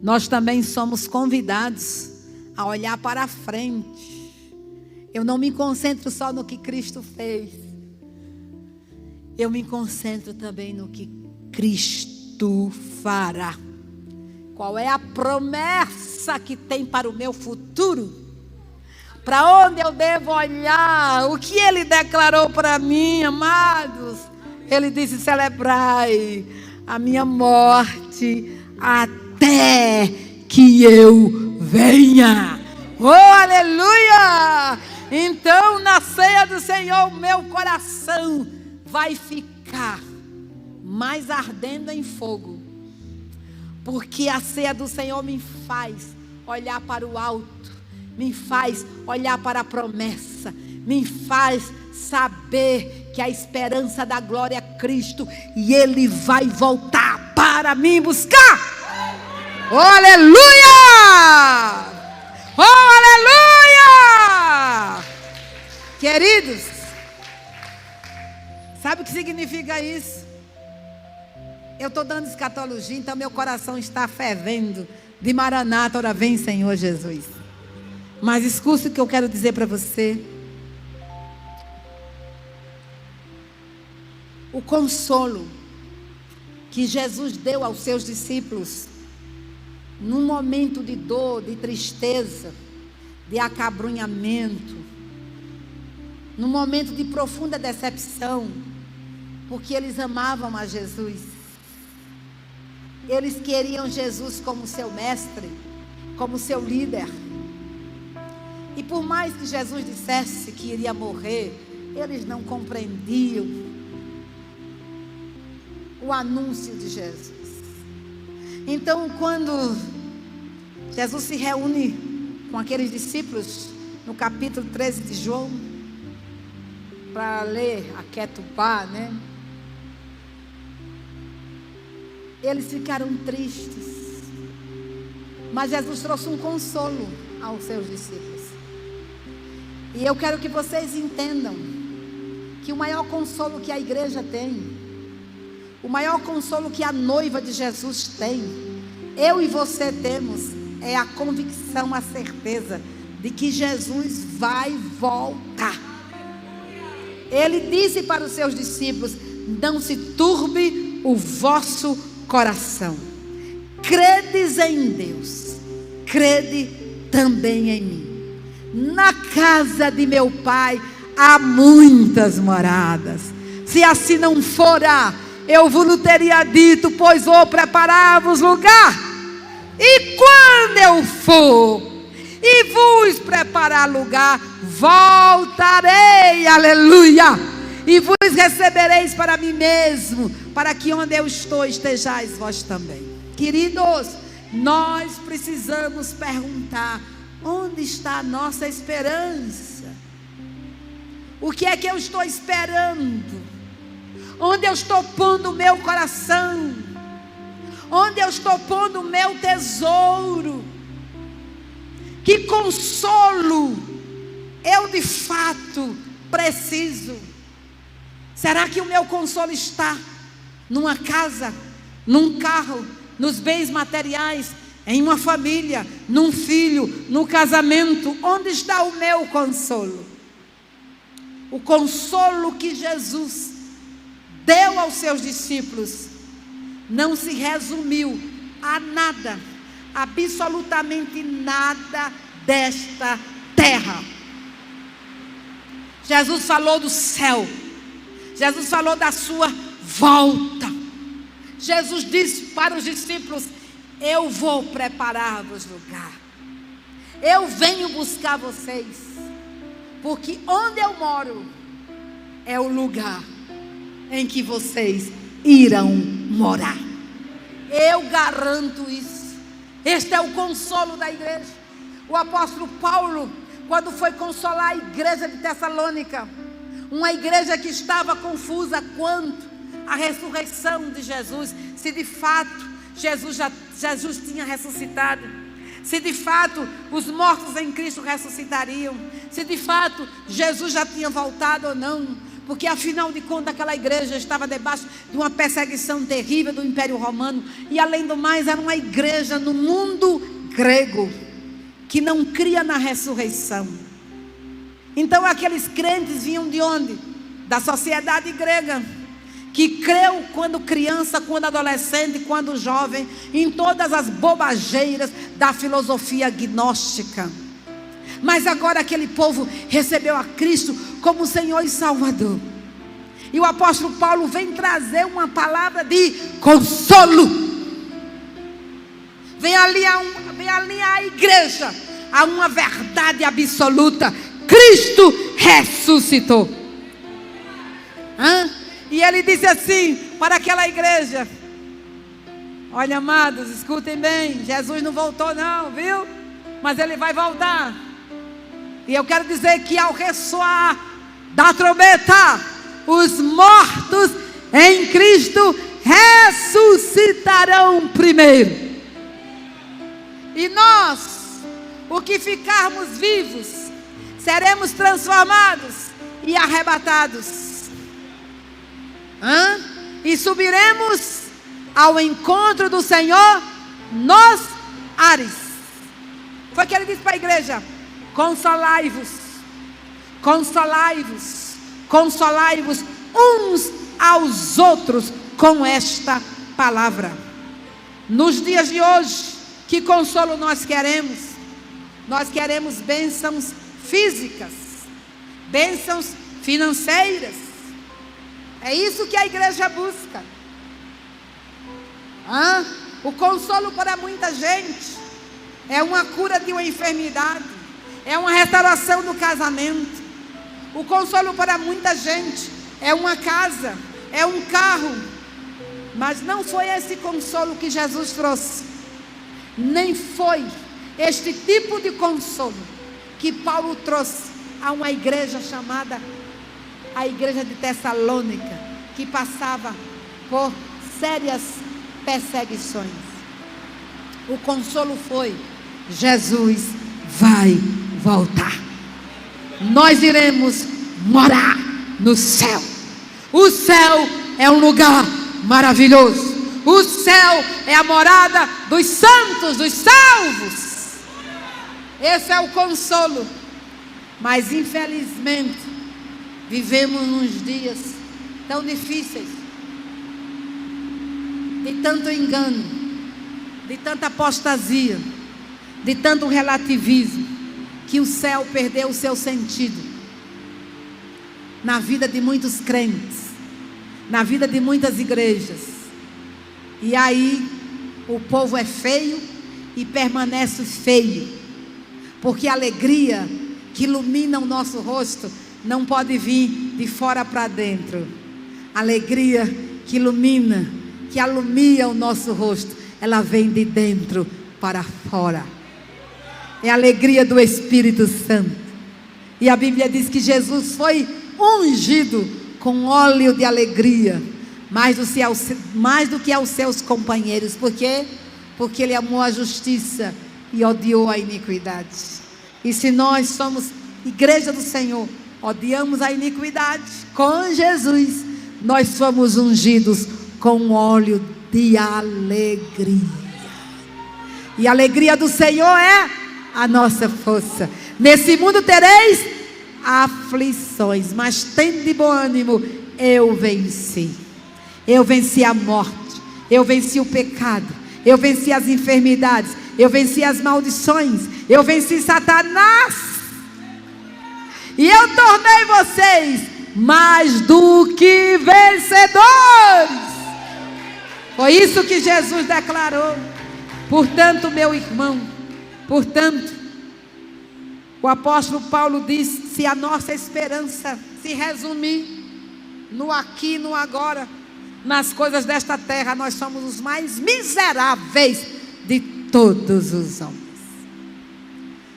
nós também somos convidados a olhar para a frente. Eu não me concentro só no que Cristo fez. Eu me concentro também no que Cristo fará. Qual é a promessa que tem para o meu futuro? Para onde eu devo olhar? O que Ele declarou para mim, amados? Ele disse: celebrai a minha morte até que eu venha. Oh, aleluia! Então, na ceia do Senhor, meu coração vai ficar mais ardendo em fogo, porque a ceia do Senhor me faz olhar para o alto, me faz olhar para a promessa, me faz saber que a esperança da glória é Cristo e Ele vai voltar para me buscar. Oh, aleluia! Oh, aleluia! Queridos, sabe o que significa isso? Eu estou dando escatologia, então meu coração está fervendo de Maranata, ora vem Senhor Jesus. Mas escute o que eu quero dizer para você. O consolo que Jesus deu aos seus discípulos num momento de dor, de tristeza, de acabrunhamento, num momento de profunda decepção, porque eles amavam a Jesus. Eles queriam Jesus como seu mestre, como seu líder. E por mais que Jesus dissesse que iria morrer, eles não compreendiam o anúncio de Jesus. Então, quando Jesus se reúne com aqueles discípulos, no capítulo 13 de João, para ler a Ketubá, né? Eles ficaram tristes, mas Jesus trouxe um consolo aos seus discípulos. E eu quero que vocês entendam que o maior consolo que a igreja tem, o maior consolo que a noiva de Jesus tem, eu e você temos, é a convicção, a certeza de que Jesus vai voltar. Ele disse para os seus discípulos: não se turbe o vosso coração. Credes em Deus, crede também em mim. Na casa de meu Pai há muitas moradas. Se assim não fora, eu vos teria dito, pois vou preparar-vos lugar. E quando eu for e vos preparar lugar, voltarei, aleluia, e vos recebereis para mim mesmo, para que onde eu estou estejais vós também. Queridos, nós precisamos perguntar: onde está a nossa esperança? O que é que eu estou esperando? Onde eu estou pondo o meu coração? Onde eu estou pondo o meu tesouro? Que consolo eu de fato preciso? Será que o meu consolo está numa casa, num carro, nos bens materiais, em uma família, num filho, no casamento? Onde está o meu consolo? O consolo que Jesus deu aos seus discípulos não se resumiu a nada, absolutamente nada desta terra. Jesus falou do céu, Jesus falou da sua volta. Jesus disse para os discípulos: eu vou preparar-vos lugar, eu venho buscar vocês, porque onde eu moro é o lugar em que vocês irão morar. Eu garanto isso. Este é o consolo da igreja. O apóstolo Paulo, quando foi consolar a igreja de Tessalônica, uma igreja que estava confusa quanto à ressurreição de Jesus, se de fato Jesus tinha ressuscitado, se de fato os mortos em Cristo ressuscitariam, se de fato Jesus já tinha voltado ou não. Porque afinal de contas aquela igreja estava debaixo de uma perseguição terrível do Império Romano. E além do mais era uma igreja no mundo grego, que não cria na ressurreição. Então aqueles crentes vinham de onde? Da sociedade grega, que creu quando criança, quando adolescente, quando jovem, em todas as bobageiras da filosofia gnóstica. Mas agora aquele povo recebeu a Cristo como Senhor e Salvador. E o apóstolo Paulo vem trazer uma palavra de consolo. Vem ali a igreja a uma verdade absoluta: Cristo ressuscitou. E ele disse assim para aquela igreja: olha, amados, escutem bem, Jesus não voltou não, viu? Mas ele vai voltar. E eu quero dizer que ao ressoar da trombeta, os mortos em Cristo ressuscitarão primeiro. E nós, o que ficarmos vivos, seremos transformados e arrebatados. E subiremos ao encontro do Senhor nos ares. Foi o que ele disse para a igreja: consolai-vos, consolai-vos, consolai-vos uns aos outros com esta palavra. Nos dias de hoje, que consolo nós queremos? Nós queremos bênçãos físicas, bênçãos financeiras. É isso que a igreja busca. O consolo para muita gente é uma cura de uma enfermidade, é uma restauração do casamento. O consolo para muita gente é uma casa, é um carro. Mas não foi esse consolo que Jesus trouxe. Nem foi este tipo de consolo que Paulo trouxe a uma igreja chamada a igreja de Tessalônica, que passava por sérias perseguições. O consolo foi: Jesus vai voltar. Nós iremos morar no céu. O céu é um lugar maravilhoso. O céu é a morada dos santos, dos salvos. Esse é o consolo. Mas infelizmente vivemos uns dias tão difíceis, de tanto engano, de tanta apostasia, de tanto relativismo, que o céu perdeu o seu sentido na vida de muitos crentes, na vida de muitas igrejas. E aí o povo é feio e permanece feio, porque a alegria que ilumina o nosso rosto não pode vir de fora para dentro. A alegria que ilumina, que alumia o nosso rosto, ela vem de dentro para fora. É a alegria do Espírito Santo. E a Bíblia diz que Jesus foi ungido com óleo de alegria, mais do que aos seus companheiros. Por quê? Porque ele amou a justiça e odiou a iniquidade. E se nós somos igreja do Senhor, odiamos a iniquidade, com Jesus nós somos ungidos com óleo de alegria. E a alegria do Senhor é a nossa força. Nesse mundo tereis aflições, mas tende de bom ânimo. Eu venci. Eu venci a morte, eu venci o pecado, eu venci as enfermidades, eu venci as maldições, eu venci Satanás. E eu tornei vocês mais do que vencedores. Foi isso que Jesus declarou. Portanto, meu irmão, portanto, o apóstolo Paulo diz: se a nossa esperança se resumir no aqui e no agora, nas coisas desta terra, nós somos os mais miseráveis de todos os homens.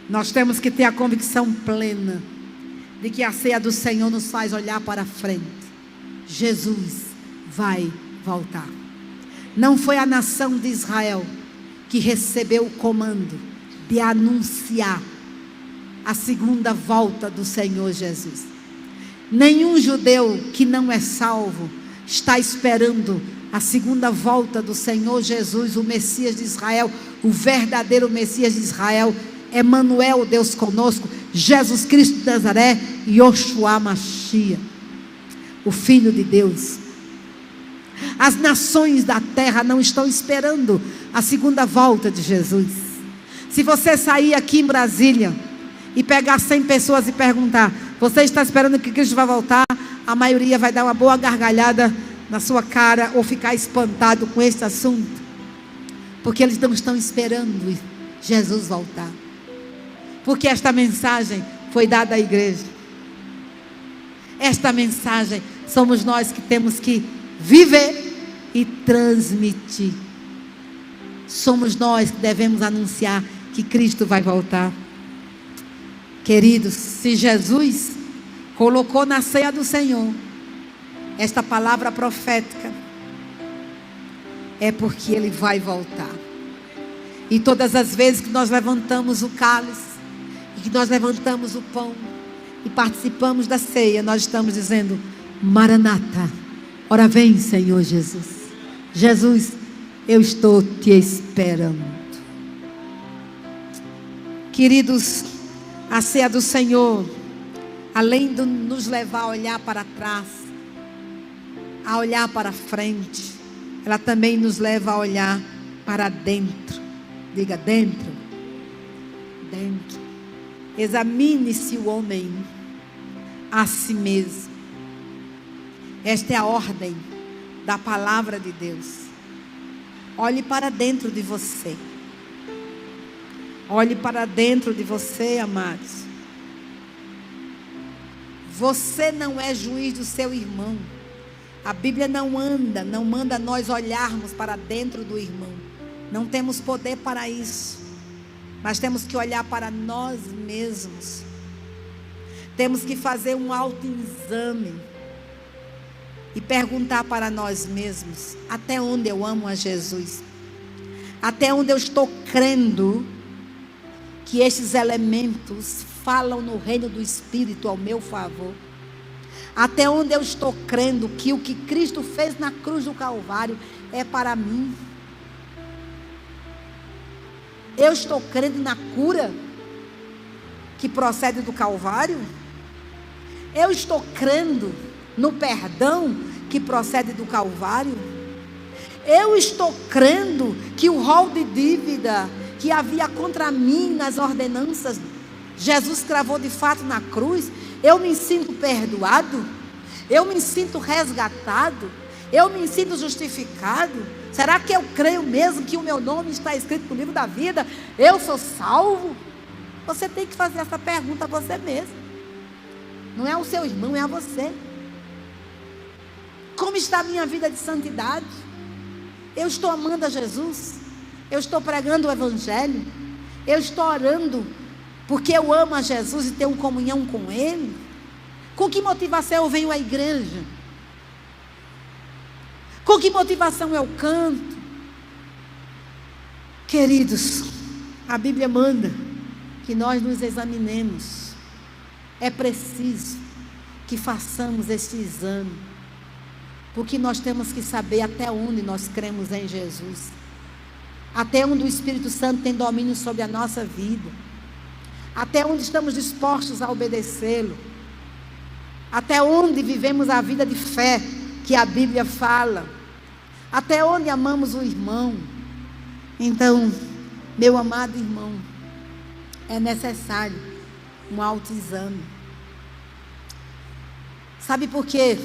Nós temos que ter a convicção plena de que a ceia do Senhor nos faz olhar para frente. Jesus vai voltar. Não foi a nação de Israel que recebeu o comando de anunciar a segunda volta do Senhor Jesus. Nenhum judeu que não é salvo está esperando a segunda volta do Senhor Jesus, o Messias de Israel, o verdadeiro Messias de Israel, Emanuel, Deus conosco, Jesus Cristo de Nazaré, Yoshua Mashiach, o Filho de Deus. As nações da terra não estão esperando a segunda volta de Jesus. Se você sair aqui em Brasília e pegar 100 pessoas e perguntar: você está esperando que Cristo vai voltar? A maioria vai dar uma boa gargalhada na sua cara ou ficar espantado com esse assunto, porque eles não estão esperando Jesus voltar. Porque esta mensagem foi dada à igreja. Esta mensagem somos nós que temos que viver e transmitir. Somos nós que devemos anunciar que Cristo vai voltar. Queridos, se Jesus colocou na ceia do Senhor esta palavra profética, é porque Ele vai voltar. E todas as vezes que nós levantamos o cálice, e que nós levantamos o pão e participamos da ceia, nós estamos dizendo: Maranata, ora vem, Senhor Jesus. Jesus, eu estou te esperando. Queridos, a ceia do Senhor, além de nos levar a olhar para trás, a olhar para frente, ela também nos leva a olhar para dentro. Diga: dentro. Dentro. Examine-se o homem a si mesmo. Esta é a ordem da palavra de Deus. Olhe para dentro de você. Olhe para dentro de você, amados. Você não é juiz do seu irmão. A Bíblia não manda nós olharmos para dentro do irmão. Não temos poder para isso. Mas temos que olhar para nós mesmos. Temos que fazer um autoexame e perguntar para nós mesmos: até onde eu amo a Jesus? Até onde eu estou crendo que estes elementos falam no reino do Espírito ao meu favor? Até onde eu estou crendo que o que Cristo fez na cruz do Calvário é para mim? Eu estou crendo na cura que procede do Calvário? Eu estou crendo no perdão que procede do Calvário? Eu estou crendo que o rol de dívida que havia contra mim nas ordenanças, Jesus cravou de fato na cruz? Eu me sinto perdoado? Eu me sinto resgatado? Eu me sinto justificado? Será que eu creio mesmo que o meu nome está escrito no livro da vida? Eu sou salvo? Você tem que fazer essa pergunta a você mesmo. Não é ao seu irmão, é a você. Como está a minha vida de santidade? Eu estou amando a Jesus? Eu estou pregando o Evangelho? Eu estou orando porque eu amo a Jesus e tenho comunhão com Ele? Com que motivação eu venho à igreja? Com que motivação eu canto? Queridos, a Bíblia manda que nós nos examinemos. É preciso que façamos este exame, porque nós temos que saber até onde nós cremos em Jesus, até onde o Espírito Santo tem domínio sobre a nossa vida, até onde estamos dispostos a obedecê-lo, até onde vivemos a vida de fé que a Bíblia fala, até onde amamos o irmão. Então, meu amado irmão, é necessário um autoexame. Sabe por quê?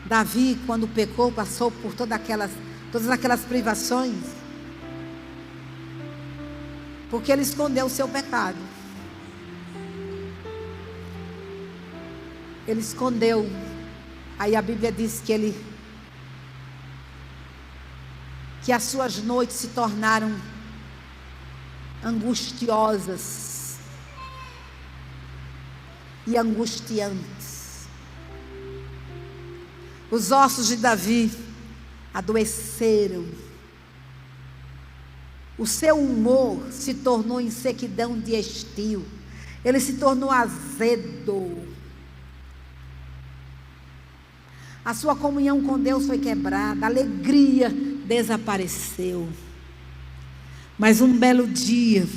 Davi, quando pecou, passou por todas aquelas privações? Porque ele escondeu o seu pecado. Ele escondeu Aí a Bíblia diz que as suas noites se tornaram angustiosas e angustiantes. Os ossos de Davi adoeceram. O seu humor se tornou em sequidão de estio. Ele se tornou azedo. A sua comunhão com Deus foi quebrada. A alegria desapareceu. Mas um belo dia,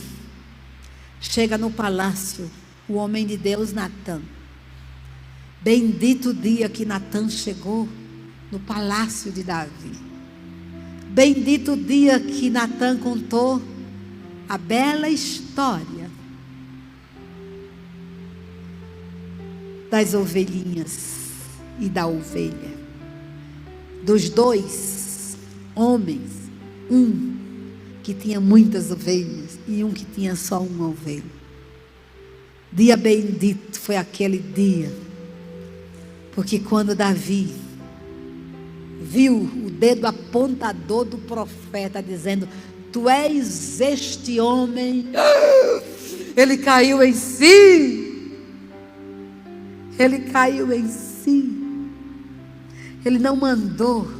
chega no palácio o homem de Deus, Natã. Bendito o dia que Natã chegou no palácio de Davi. Bendito o dia que Natã contou a bela história das ovelhinhas e da ovelha. Dos dois homens, um que tinha muitas ovelhas e um que tinha só uma ovelha. Dia bendito foi aquele dia, porque quando Davi viu o dedo apontador do profeta dizendo: tu és este homem, ele caiu em si. Ele caiu em si. Ele não mandou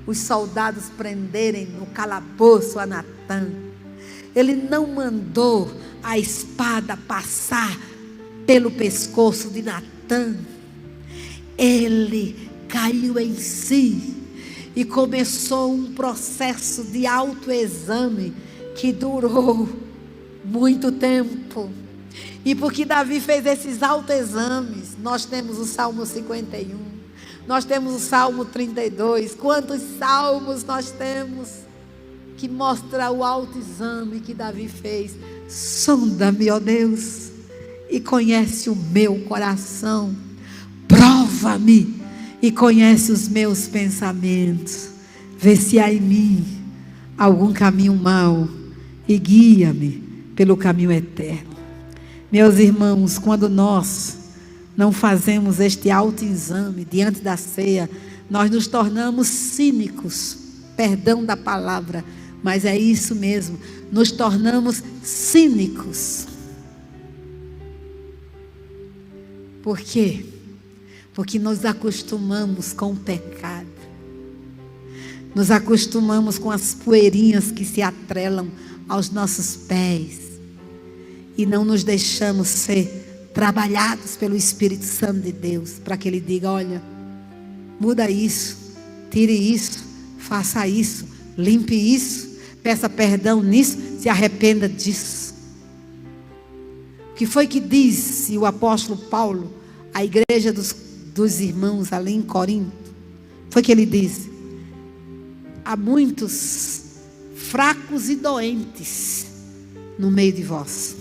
os soldados prenderem no calabouço a Natã. Ele não mandou a espada passar pelo pescoço de Natã. Ele caiu em si e começou um processo de autoexame que durou muito tempo. E porque Davi fez esses autoexames, nós temos o Salmo 51, nós temos o Salmo 32. Quantos salmos nós temos que mostra o autoexame que Davi fez? Sonda-me, ó Deus, e conhece o meu coração. Prova-me e conhece os meus pensamentos. Vê se há em mim algum caminho mau e guia-me pelo caminho eterno. Meus irmãos, quando nós não fazemos este autoexame diante da ceia, nós nos tornamos cínicos, perdão da palavra, mas é isso mesmo, nos tornamos cínicos. Por quê? Porque nos acostumamos com o pecado, nos acostumamos com as poeirinhas que se atrelam aos nossos pés e não nos deixamos ser trabalhados pelo Espírito Santo de Deus, para que Ele diga: olha, muda isso, tire isso, faça isso, limpe isso, peça perdão nisso, se arrependa disso. O que foi que disse o apóstolo Paulo à igreja dos irmãos ali em Corinto? Foi que ele disse: há muitos fracos e doentes no meio de vós.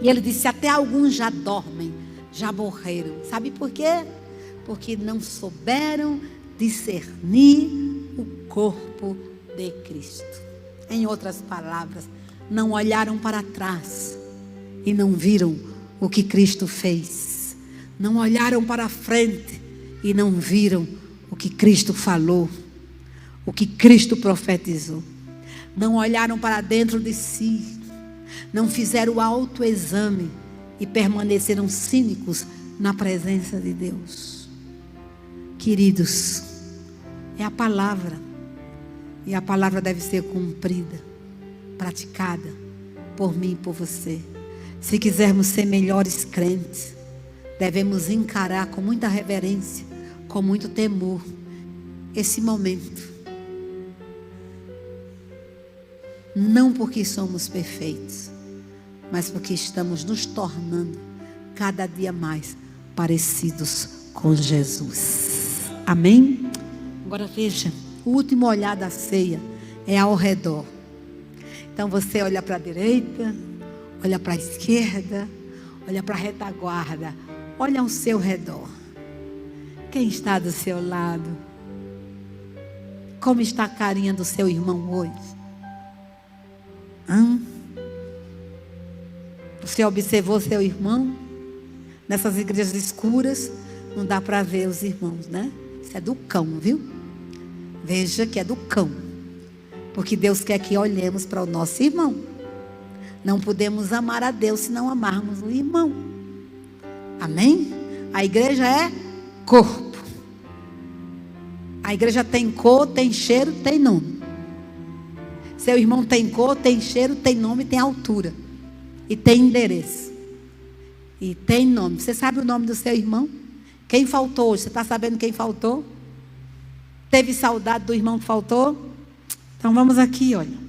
E ele disse: até alguns já dormem, já morreram. Sabe por quê? Porque não souberam discernir o corpo de Cristo. Em outras palavras, não olharam para trás e não viram o que Cristo fez. Não olharam para frente e não viram o que Cristo falou, o que Cristo profetizou. Não olharam para dentro de si, não fizeram o autoexame e permaneceram cínicos na presença de Deus. Queridos, é a palavra, e a palavra deve ser cumprida, praticada por mim e por você. Se quisermos ser melhores crentes, devemos encarar com muita reverência, com muito temor, esse momento. Não porque somos perfeitos, mas porque estamos nos tornando cada dia mais parecidos com Jesus. Amém? Agora veja, o último olhar da ceia é ao redor. Então você olha para a direita, olha para a esquerda, olha para a retaguarda, olha ao seu redor. Quem está do seu lado? Como está a carinha do seu irmão hoje? Você observou seu irmão nessas igrejas escuras, Não dá para ver os irmãos, né? Isso é do cão, viu? Veja que é do cão. Porque Deus quer que olhemos para o nosso irmão. Não podemos amar a Deus se não amarmos o irmão. Amém? A igreja é corpo. A igreja tem cor, tem cheiro, tem nome. Seu irmão tem cor, tem cheiro, tem nome, tem altura. E tem endereço. E tem nome. Você sabe o nome do seu irmão? Quem faltou hoje? Você está sabendo quem faltou? Teve saudade do irmão que faltou? Então vamos aqui, olha.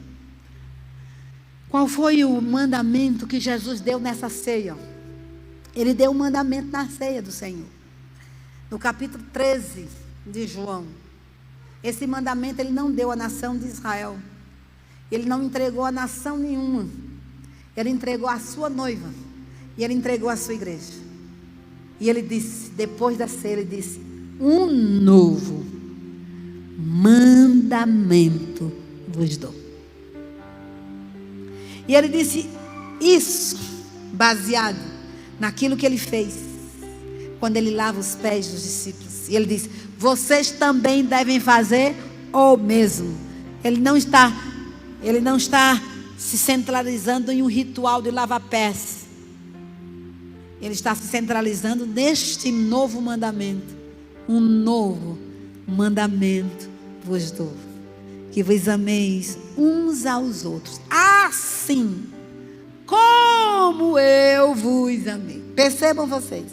Qual foi o mandamento que Jesus deu nessa ceia? Ele deu um mandamento na ceia do Senhor. No capítulo 13 de João. Esse mandamento ele não deu à nação de Israel. Ele não entregou a nação nenhuma. Ele entregou a sua noiva. E ele entregou a sua igreja. E ele disse, depois da ceia, ele disse: um novo mandamento vos dou. E ele disse isso baseado naquilo que ele fez quando ele lava os pés dos discípulos. E ele disse: vocês também devem fazer o mesmo. Ele não está se centralizando em um ritual de lavar pés. Ele está se centralizando neste novo mandamento. Um novo mandamento vos dou: que vos ameis uns aos outros, assim como eu vos amei. Percebam vocês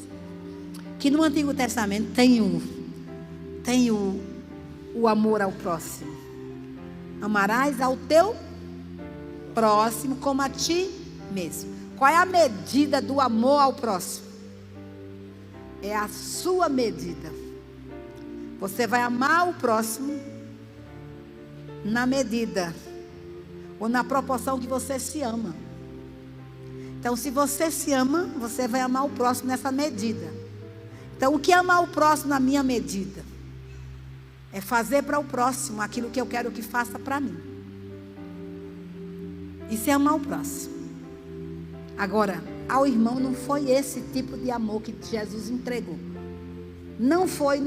que no Antigo Testamento tem o amor ao próximo. Amarás ao teu próximo como a ti mesmo. Qual é a medida do amor ao próximo? É a sua medida. Você vai amar o próximo na medida ou na proporção que você se ama. Então, se você se ama, você vai amar o próximo nessa medida. Então, o que é amar o próximo na minha medida? É fazer para o próximo aquilo que eu quero que faça para mim. Isso é amar o próximo. Agora, ao irmão não foi esse tipo de amor que Jesus entregou. Não foi.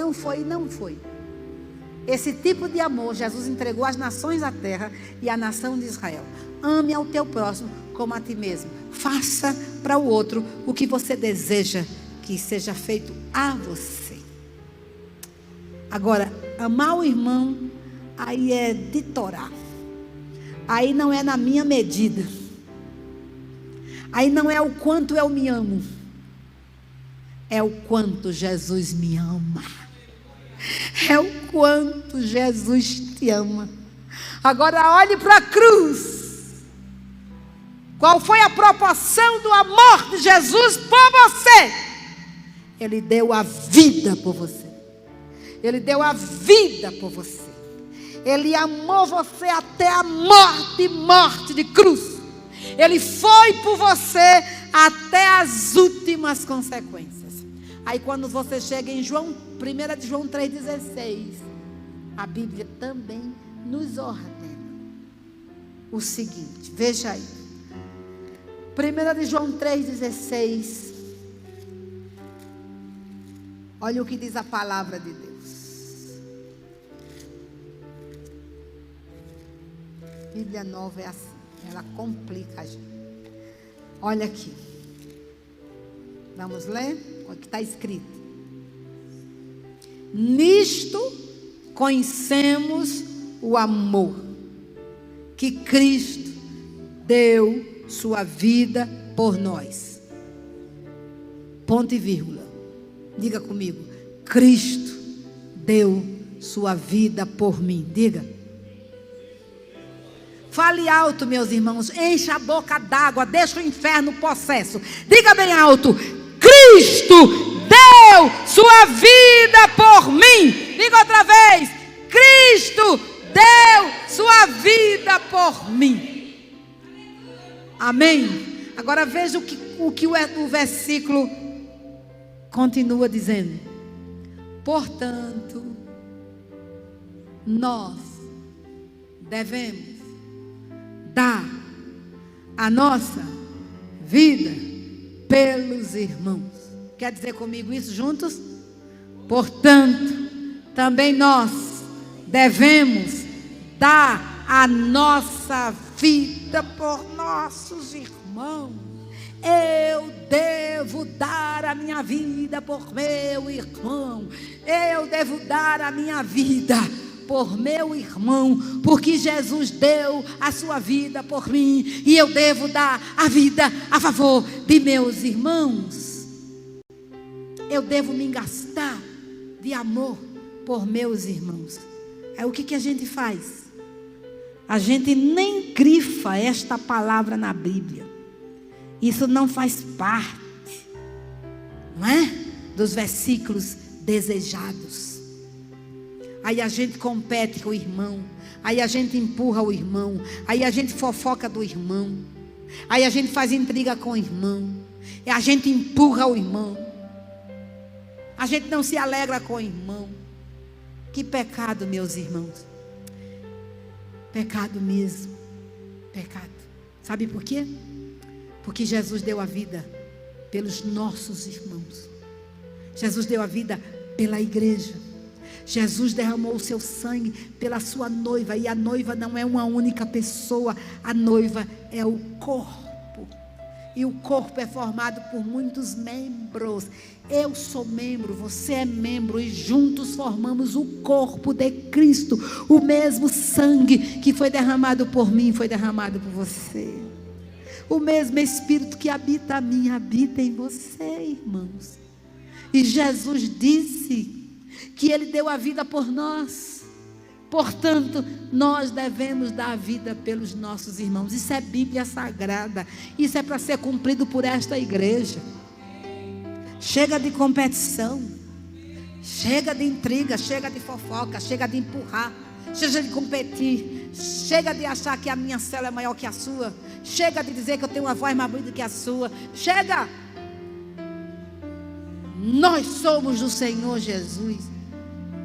Esse tipo de amor Jesus entregou às nações da terra e à nação de Israel. Ame ao teu próximo como a ti mesmo. Faça para o outro o que você deseja que seja feito a você. Agora, amar o irmão, aí é de Torá. Aí não é na minha medida. Aí não é o quanto eu me amo. É o quanto Jesus me ama. É o quanto Jesus te ama. Agora olhe para a cruz. Qual foi a proporção do amor de Jesus por você? Ele deu a vida por você. Ele deu a vida por você. Ele amou você até a morte de cruz. Ele foi por você até as últimas consequências. Aí quando você chega em 1 de João 3,16, a Bíblia também nos ordena o seguinte, veja aí. 1 de João 3,16. Olha o que diz a palavra de Deus. Bíblia nova é assim, ela complica a gente. Olha aqui. Vamos ler o que está escrito. Nisto conhecemos o amor que Cristo deu sua vida por nós. Ponto e vírgula. Diga comigo. Cristo deu sua vida por mim. Diga. Fale alto, meus irmãos. Encha a boca d'água. Deixa o inferno possesso. Diga bem alto. Cristo deu sua vida por mim. Diga outra vez. Cristo deu sua vida por mim. Amém? Agora veja o que o versículo continua dizendo. Portanto, nós devemos dar a nossa vida pelos irmãos. Quer dizer comigo isso juntos? Portanto, também nós devemos dar a nossa vida por nossos irmãos. Eu devo dar a minha vida por meu irmão. Eu devo dar a minha vida por meu irmão, porque Jesus deu a sua vida por mim, e eu devo dar a vida a favor de meus irmãos. Eu devo me gastar de amor por meus irmãos. Aí o que a gente faz? A gente nem grifa esta palavra na Bíblia. Isso não faz parte, não é? Dos versículos desejados. Aí a gente compete com o irmão, aí a gente empurra o irmão, aí a gente fofoca do irmão, aí a gente faz intriga com o irmão, e a gente empurra o irmão, a gente não se alegra com o irmão. Que pecado, meus irmãos. Pecado mesmo, pecado. Sabe por quê? Porque Jesus deu a vida pelos nossos irmãos. Jesus deu a vida pela igreja. Jesus derramou o seu sangue pela sua noiva. E a noiva não é uma única pessoa. A noiva é o corpo. E o corpo é formado por muitos membros. Eu sou membro, você é membro. E juntos formamos o corpo de Cristo. O mesmo sangue que foi derramado por mim foi derramado por você. O mesmo Espírito que habita a mim habita em você, irmãos. E Jesus disse que Ele deu a vida por nós. Portanto, nós devemos dar a vida pelos nossos irmãos. Isso é Bíblia Sagrada. Isso é para ser cumprido por esta igreja. Chega de competição. Chega de intriga. Chega de fofoca. Chega de empurrar. Chega de competir. Chega de achar que a minha célula é maior que a sua. Chega de dizer que eu tenho uma voz mais bonita que a sua. Chega! Nós somos do Senhor Jesus.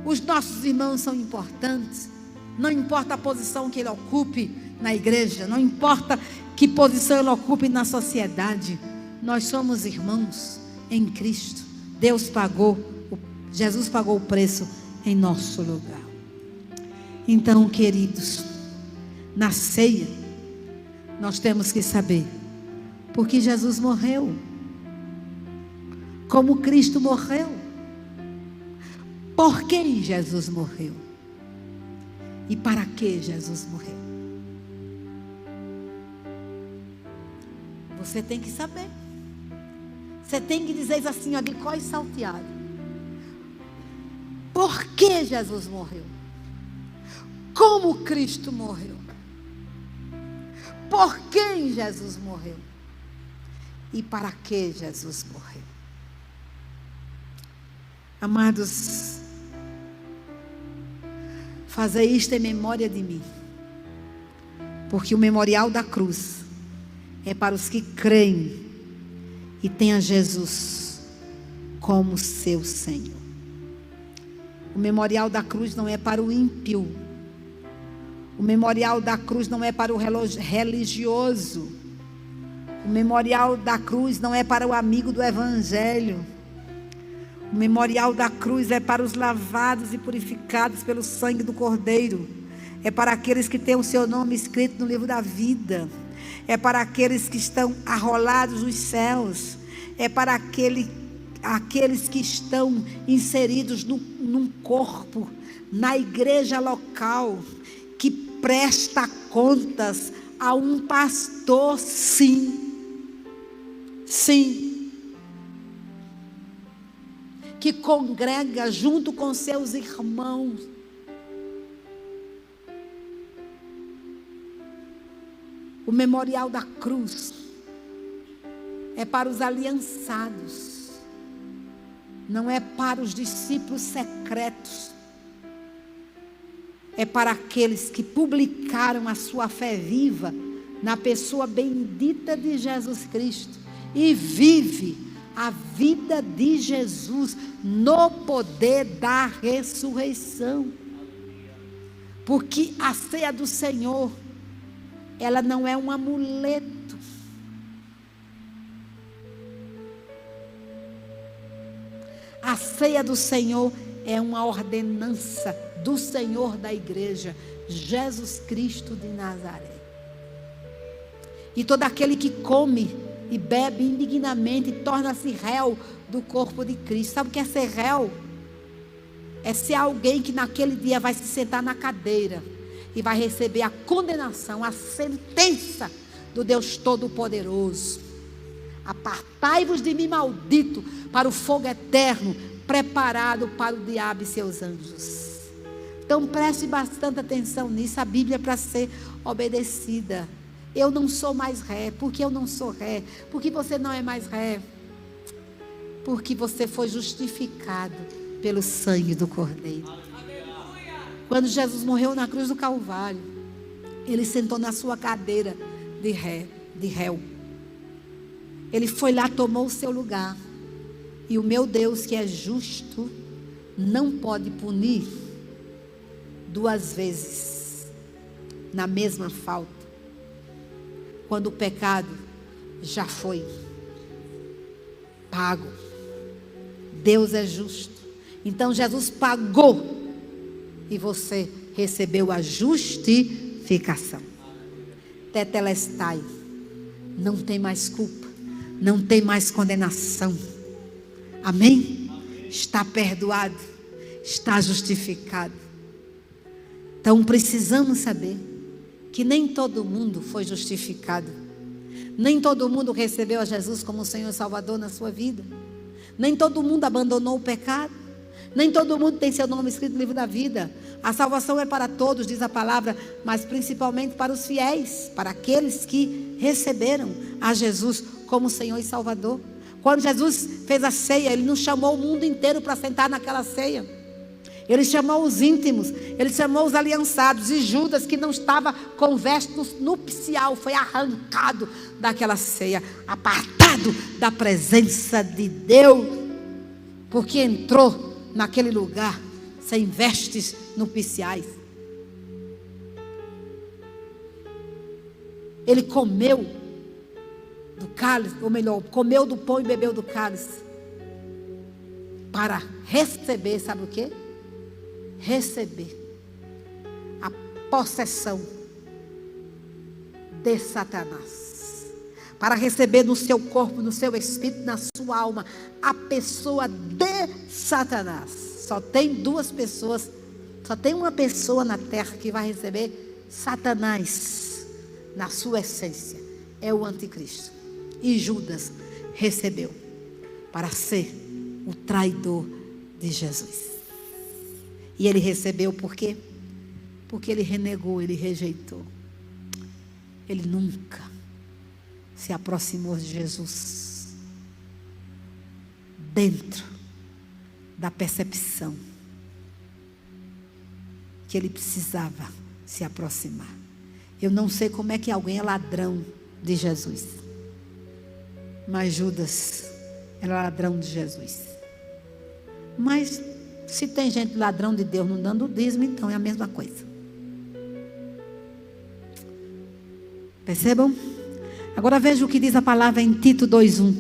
Os nossos irmãos são importantes. Não importa a posição que ele ocupe na igreja. Não importa que posição ele ocupe na sociedade. Nós somos irmãos em Cristo. Jesus pagou o preço em nosso lugar. Então, queridos, na ceia, nós temos que saber porque Jesus morreu. Como Cristo morreu. Por quem Jesus morreu? E para que Jesus morreu? Você tem que saber. Você tem que dizer assim, ó, de cós salteado. Por que Jesus morreu? Como Cristo morreu? Por quem Jesus morreu? E para que Jesus morreu? Amados, fazer isto em memória de mim, porque o memorial da cruz é para os que creem e têm a Jesus como seu Senhor. O memorial da cruz não é para o ímpio. O memorial da cruz não é para o religioso. O memorial da cruz não é para o amigo do evangelho. O memorial da cruz é para os lavados e purificados pelo sangue do Cordeiro. É para aqueles que têm o seu nome escrito no livro da vida. É para aqueles que estão arrolados nos céus. É para aqueles que estão inseridos num corpo, na igreja local, que presta contas a um pastor, sim. Sim. Que congrega junto com seus irmãos. O memorial da cruz é para os aliançados, não é para os discípulos secretos, é para aqueles que publicaram a sua fé viva na pessoa bendita de Jesus Cristo e vive a vida de Jesus no poder da ressurreição. Porque a ceia do Senhor, ela não é um amuleto. A ceia do Senhor é uma ordenança do Senhor da igreja, Jesus Cristo de Nazaré. E todo aquele que come e bebe indignamente torna-se réu do corpo de Cristo. Sabe o que é ser réu? É ser alguém que naquele dia vai se sentar na cadeira e vai receber a condenação, a sentença do Deus Todo-Poderoso. Apartai-vos de mim, maldito, para o fogo eterno, preparado para o diabo e seus anjos. Então preste bastante atenção nisso. A Bíblia é para ser obedecida. Eu não sou mais ré. Por que eu não sou ré? Porque você não é mais ré. Porque você foi justificado pelo sangue do Cordeiro. Quando Jesus morreu na cruz do Calvário, Ele sentou na sua cadeira de réu. Ele foi lá, tomou o seu lugar. E o meu Deus, que é justo, não pode punir duas vezes na mesma falta, quando o pecado já foi pago. Deus é justo. Então Jesus pagou e você recebeu a justificação. Tetelestai. Não tem mais culpa, não tem mais condenação. Amém? Está perdoado, está justificado. Então precisamos saber que nem todo mundo foi justificado. Nem todo mundo recebeu a Jesus como Senhor e Salvador na sua vida. Nem todo mundo abandonou o pecado. Nem todo mundo tem seu nome escrito no livro da vida. A salvação é para todos, diz a palavra, mas principalmente para os fiéis, para aqueles que receberam a Jesus como Senhor e Salvador. Quando Jesus fez a ceia, Ele não chamou o mundo inteiro para sentar naquela ceia. Ele chamou os íntimos, Ele chamou os aliançados. E Judas, que não estava com veste nupcial, foi arrancado daquela ceia, apartado da presença de Deus, porque entrou naquele lugar sem vestes nupciais. Ele comeu do cálice, ou melhor, comeu do pão e bebeu do cálice, para receber, sabe o quê? Receber a possessão de Satanás, para receber no seu corpo, no seu espírito, na sua alma, a pessoa de Satanás. Só tem duas pessoas, só tem uma pessoa na terra que vai receber Satanás na sua essência, é o anticristo. E Judas recebeu para ser o traidor de Jesus. E ele recebeu por quê? Porque ele renegou, ele rejeitou. Ele nunca se aproximou de Jesus dentro da percepção que ele precisava se aproximar. Eu não sei como é que alguém é ladrão de Jesus, mas Judas era ladrão de Jesus. Mas se tem gente ladrão de Deus não dando o dízimo, então é a mesma coisa. Percebam? Agora veja o que diz a palavra em Tito 2:1.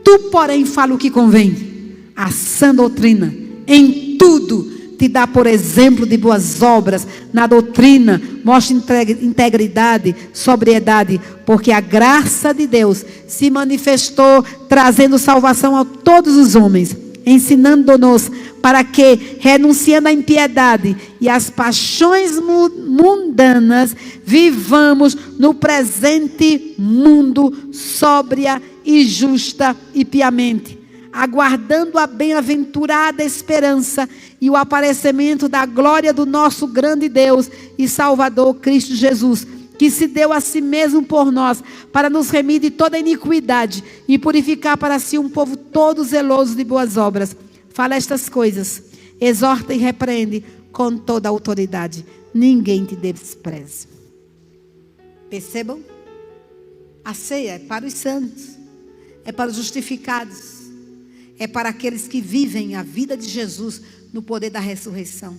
Tu, porém, fala o que convém, a sã doutrina, em tudo te dá por exemplo de boas obras, na doutrina mostra integridade, sobriedade, porque a graça de Deus se manifestou, trazendo salvação a todos os homens, ensinando-nos para que, renunciando à impiedade e às paixões mundanas, vivamos no presente mundo sóbria e justa e piamente, aguardando a bem-aventurada esperança e o aparecimento da glória do nosso grande Deus e Salvador Cristo Jesus, que se deu a si mesmo por nós, para nos remir de toda iniquidade e purificar para si um povo todo zeloso de boas obras. Fala estas coisas, exorta e repreende com toda a autoridade. Ninguém te despreze. Percebam? A ceia é para os santos, é para os justificados, é para aqueles que vivem a vida de Jesus no poder da ressurreição,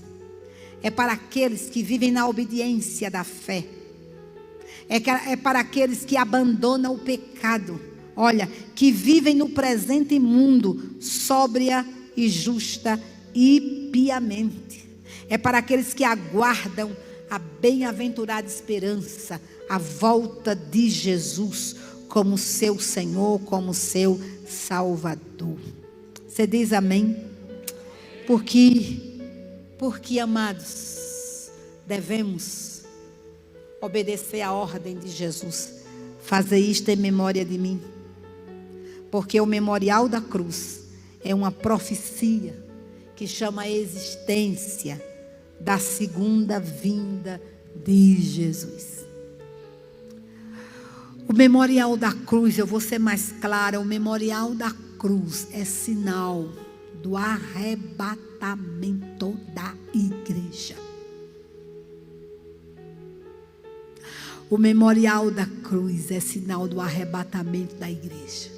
é para aqueles que vivem na obediência da fé, é para aqueles que abandonam o pecado, olha, que vivem no presente mundo sóbria e justa e piamente. É para aqueles que aguardam a bem-aventurada esperança, a volta de Jesus como seu Senhor, como seu Salvador. Você diz amém? Porque, amados, devemos obedecer à ordem de Jesus. Fazer isto em memória de mim. Porque o memorial da cruz é uma profecia que chama a existência da segunda vinda de Jesus. O memorial da cruz, eu vou ser mais clara, o memorial da cruz é sinal do arrebatamento da igreja. O memorial da cruz é sinal do arrebatamento da igreja.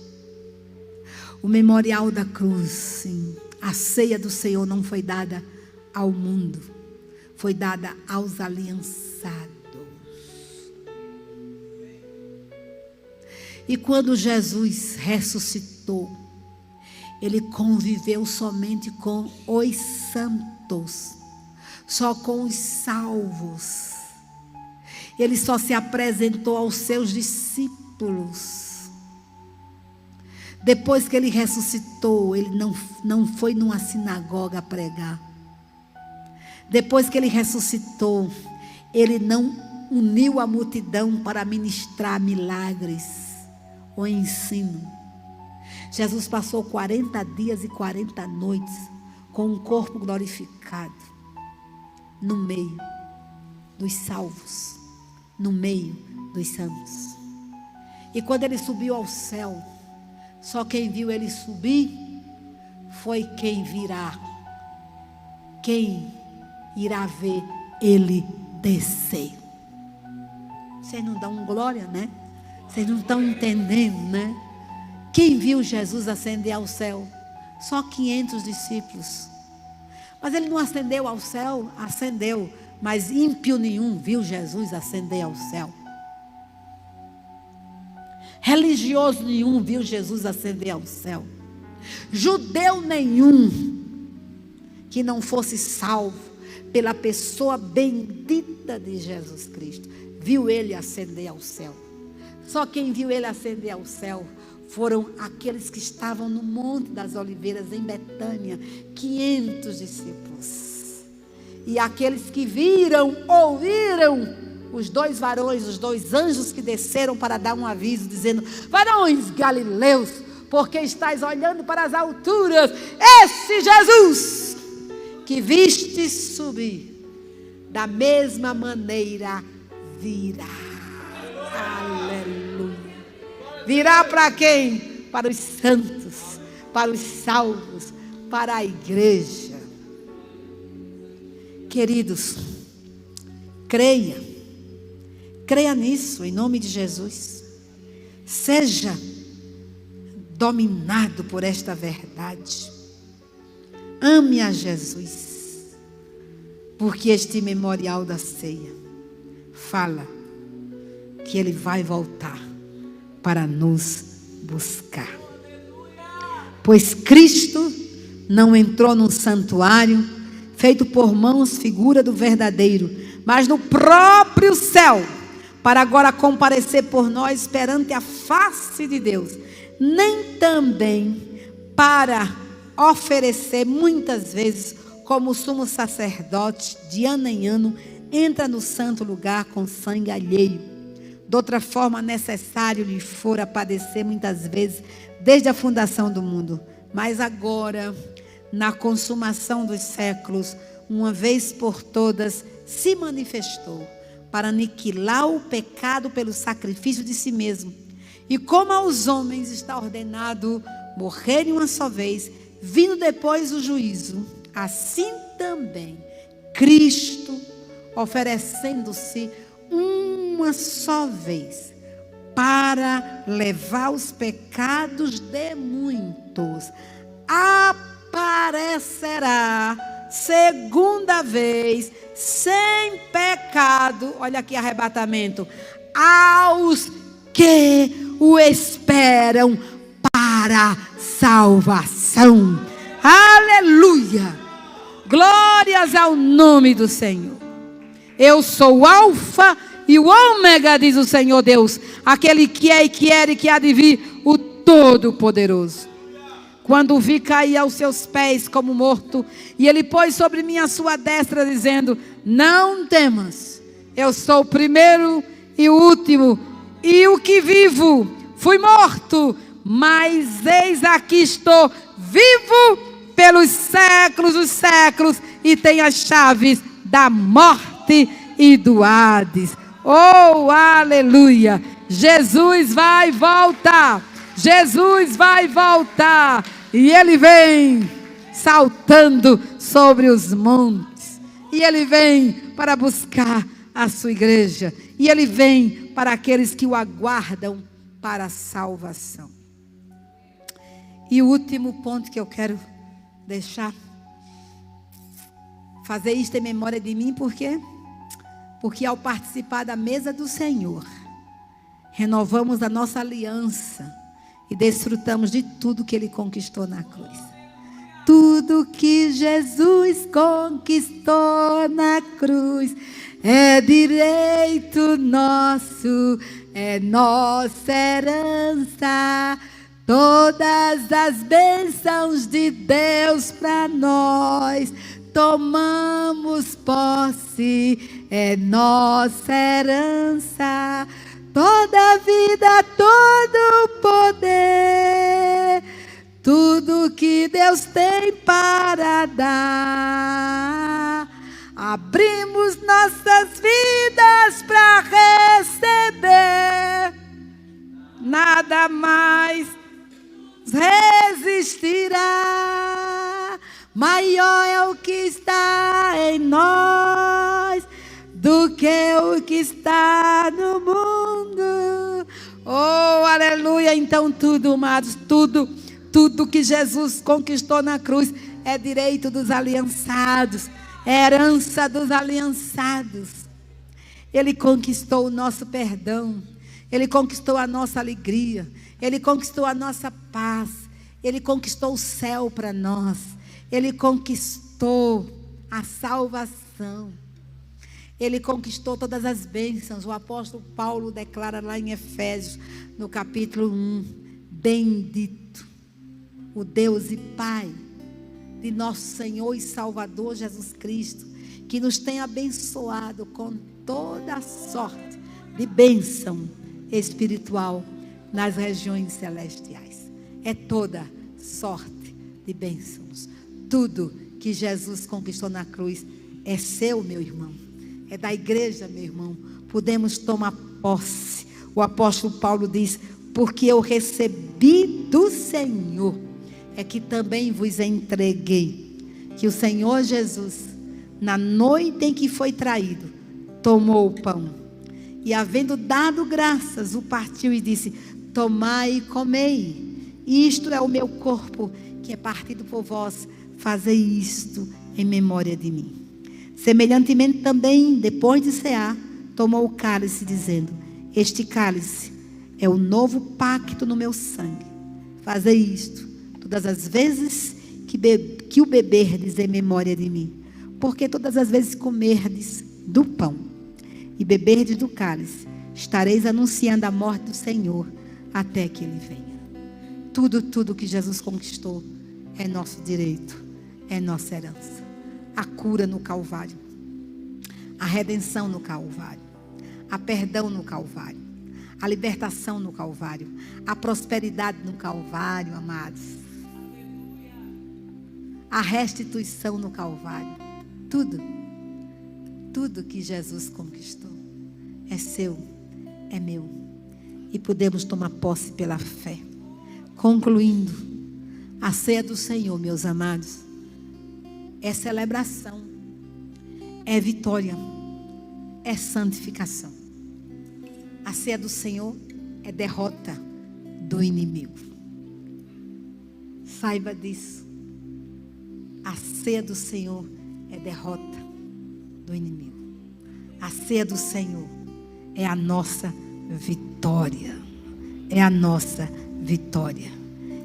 O memorial da cruz, sim, a ceia do Senhor não foi dada ao mundo, foi dada aos aliançados. E quando Jesus ressuscitou, ele conviveu somente com os santos, só com os salvos. Ele só se apresentou aos seus discípulos. Depois que ele ressuscitou, ele não foi numa sinagoga pregar. Depois que ele ressuscitou, ele não uniu a multidão para ministrar milagres ou ensino. Jesus passou 40 dias e 40 noites com um corpo glorificado no meio dos salvos, no meio dos santos. E quando ele subiu ao céu, só quem viu ele subir foi quem virá. Quem irá ver ele descer. Vocês não dão glória, né? Vocês não estão entendendo, né? Quem viu Jesus ascender ao céu? Só 500 discípulos. Mas ele não ascendeu ao céu? Ascendeu. Mas ímpio nenhum viu Jesus ascender ao céu. Religioso nenhum viu Jesus ascender ao céu. Judeu nenhum que não fosse salvo pela pessoa bendita de Jesus Cristo viu ele ascender ao céu. Só quem viu ele ascender ao céu foram aqueles que estavam no Monte das Oliveiras, em Betânia, 500 discípulos. E aqueles que viram, ouviram, os dois varões, os dois anjos que desceram para dar um aviso, dizendo: varões galileus, porque estáis olhando para as alturas, esse Jesus que vistes subir, da mesma maneira virá. Aleluia. Virá para quem? Para os santos, para os salvos, para a igreja. Queridos, creia nisso, em nome de Jesus. Seja dominado por esta verdade. Ame a Jesus, porque este memorial da ceia fala que ele vai voltar para nos buscar. Pois Cristo não entrou num santuário feito por mãos, figura do verdadeiro, mas no próprio céu, para agora comparecer por nós perante a face de Deus, nem também para oferecer muitas vezes, como o sumo sacerdote de ano em ano entra no santo lugar com sangue alheio. De outra forma, necessário lhe fora padecer muitas vezes desde a fundação do mundo, mas agora, na consumação dos séculos, uma vez por todas, se manifestou para aniquilar o pecado pelo sacrifício de si mesmo. E como aos homens está ordenado morrerem uma só vez, vindo depois o juízo, assim também Cristo, oferecendo-se uma só vez para levar os pecados de muitos, aparecerá segunda vez sem pecado, olha aqui arrebatamento, aos que o esperam para salvação. Aleluia. Glórias ao nome do Senhor. Eu sou o Alfa e o Ômega, diz o Senhor Deus, aquele que é e que era e que há de vir, o Todo-Poderoso. Quando o vi cair aos seus pés como morto, e ele pôs sobre mim a sua destra, dizendo: não temas, eu sou o primeiro e o último, e o que vivo. Fui morto, mas eis aqui estou, vivo pelos séculos dos séculos, e tenho as chaves da morte e do Hades. Oh, aleluia! Jesus vai voltar. Jesus vai voltar. E Ele vem saltando sobre os montes. E Ele vem para buscar a sua igreja. E Ele vem para aqueles que o aguardam para a salvação. E o último ponto que eu quero deixar. Fazer isto em memória de mim, por quê? Porque ao participar da mesa do Senhor, renovamos a nossa aliança e desfrutamos de tudo que Ele conquistou na cruz. Tudo que Jesus conquistou na cruz é direito nosso, é nossa herança. Todas as bênçãos de Deus para nós, tomamos posse, é nossa herança. Toda a vida, todo o poder, tudo que Deus tem para dar, abrimos nossas vidas para receber. Nada mais resistirá. Maior é o que está em nós do que o que está no mundo. Oh, aleluia. Então tudo, amados, tudo que Jesus conquistou na cruz é direito dos aliançados, é herança dos aliançados. Ele conquistou o nosso perdão, Ele conquistou a nossa alegria, Ele conquistou a nossa paz, Ele conquistou o céu para nós, Ele conquistou a salvação, Ele conquistou todas as bênçãos. O apóstolo Paulo declara lá em Efésios, no capítulo 1, bendito o Deus e Pai de nosso Senhor e Salvador Jesus Cristo, que nos tem abençoado com toda a sorte de bênção espiritual nas regiões celestiais. É toda sorte de bênçãos. Tudo que Jesus conquistou na cruz é seu, meu irmão. É da igreja, meu irmão. Podemos tomar posse. O apóstolo Paulo diz: porque eu recebi do Senhor, é que também vos entreguei. Que o Senhor Jesus, na noite em que foi traído, tomou o pão e, havendo dado graças, o partiu e disse: tomai e comei, isto é o meu corpo, que é partido por vós, fazei isto em memória de mim. Semelhantemente também, depois de cear, tomou o cálice, dizendo: este cálice é o novo pacto no meu sangue. Fazei isto todas as vezes que o beberdes em memória de mim. Porque todas as vezes comerdes do pão e beberdes do cálice, estareis anunciando a morte do Senhor até que Ele venha. Tudo que Jesus conquistou é nosso direito, é nossa herança. A cura no Calvário, a redenção no Calvário, a perdão no Calvário, a libertação no Calvário, a prosperidade no Calvário, amados, a restituição no Calvário. Tudo que Jesus conquistou é seu, é meu, e podemos tomar posse pela fé. Concluindo, a ceia do Senhor, meus amados, é celebração, é vitória, é santificação. A ceia do Senhor é derrota do inimigo. Saiba disso. A ceia do Senhor é derrota do inimigo. A ceia do Senhor é a nossa vitória. É a nossa vitória.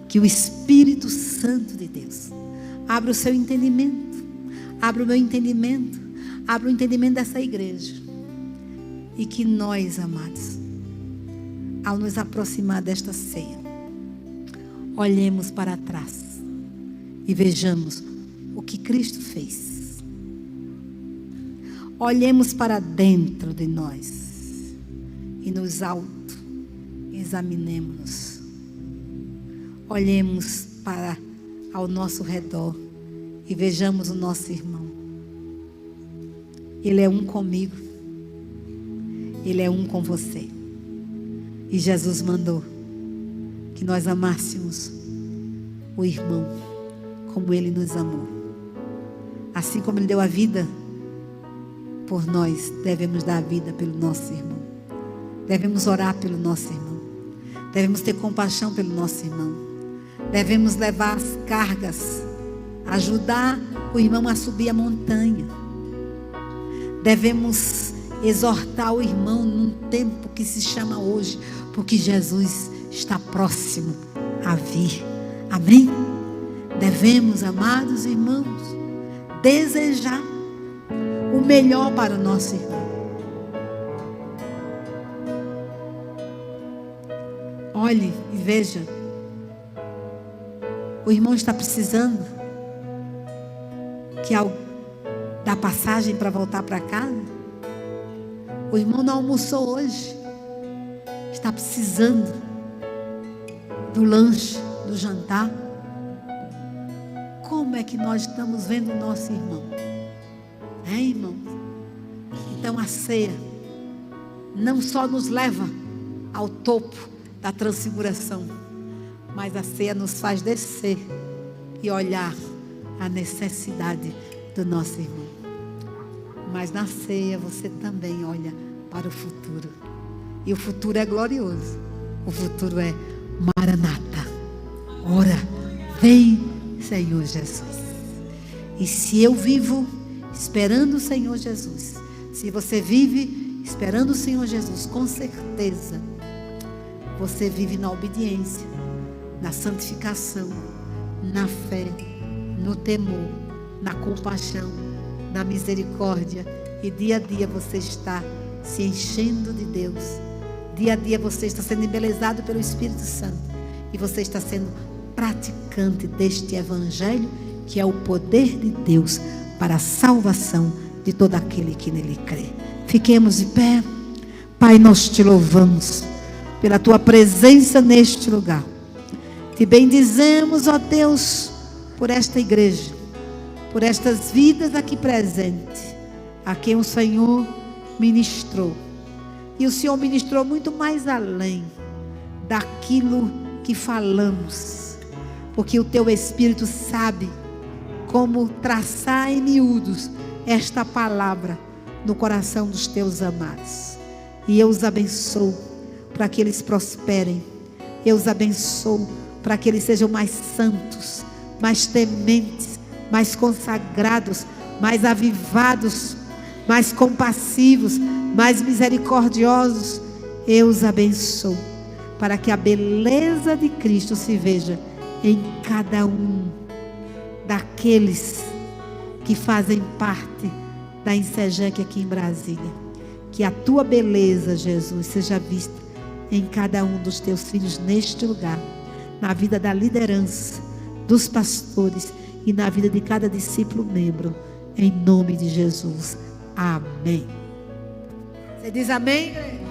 Que o Espírito Santo de Deus, Abra o seu entendimento. Abra o meu entendimento. Abra o entendimento dessa igreja. E que nós, amados, ao nos aproximar desta ceia, olhemos para trás e vejamos o que Cristo fez. Olhemos para dentro de nós e nos auto-examinemos. Olhemos para ao nosso redor e vejamos o nosso irmão. Ele é um comigo. Ele é um com você. E Jesus mandou que nós amássemos o irmão como Ele nos amou. Assim como Ele deu a vida por nós, devemos dar a vida pelo nosso irmão. Devemos orar pelo nosso irmão. Devemos ter compaixão pelo nosso irmão. Devemos levar as cargas, ajudar o irmão a subir a montanha. Devemos exortar o irmão num tempo que se chama hoje, porque Jesus está próximo a vir. Amém? Devemos, amados irmãos, desejar o melhor para o nosso irmão. Olhe e veja. O irmão está precisando que dá passagem para voltar para casa. O irmão não almoçou hoje. Está precisando do lanche, do jantar. Como é que nós estamos vendo o nosso irmão? Irmãos? Então a ceia não só nos leva ao topo da transfiguração, mas a ceia nos faz descer e olhar a necessidade do nosso irmão. Mas na ceia você também olha para o futuro. E o futuro é glorioso. O futuro é Maranata. Ora, vem, Senhor Jesus. E se eu vivo esperando o Senhor Jesus, se você vive esperando o Senhor Jesus, com certeza você vive na obediência, na santificação, na fé, no temor, na compaixão, na misericórdia. E dia a dia você está se enchendo de Deus. Dia a dia você está sendo embelezado pelo Espírito Santo. E você está sendo praticante deste Evangelho, que é o poder de Deus para a salvação de todo aquele que nele crê. Fiquemos de pé. Pai, nós te louvamos pela tua presença neste lugar. Te bendizemos, ó Deus, por esta igreja, por estas vidas aqui presentes, a quem o Senhor ministrou. E o Senhor ministrou muito mais além daquilo que falamos, porque o teu Espírito sabe como traçar em miúdos esta palavra no coração dos teus amados. E eu os abençoo para que eles prosperem. Eu os abençoo para que eles sejam mais santos, mais tementes, mais consagrados, mais avivados, mais compassivos, mais misericordiosos. Eu os abençoo para que a beleza de Cristo se veja em cada um daqueles que fazem parte da Insejec aqui em Brasília. Que a tua beleza, Jesus, seja vista em cada um dos teus filhos neste lugar, na vida da liderança, dos pastores e na vida de cada discípulo membro, em nome de Jesus. Amém. Você diz amém, igreja?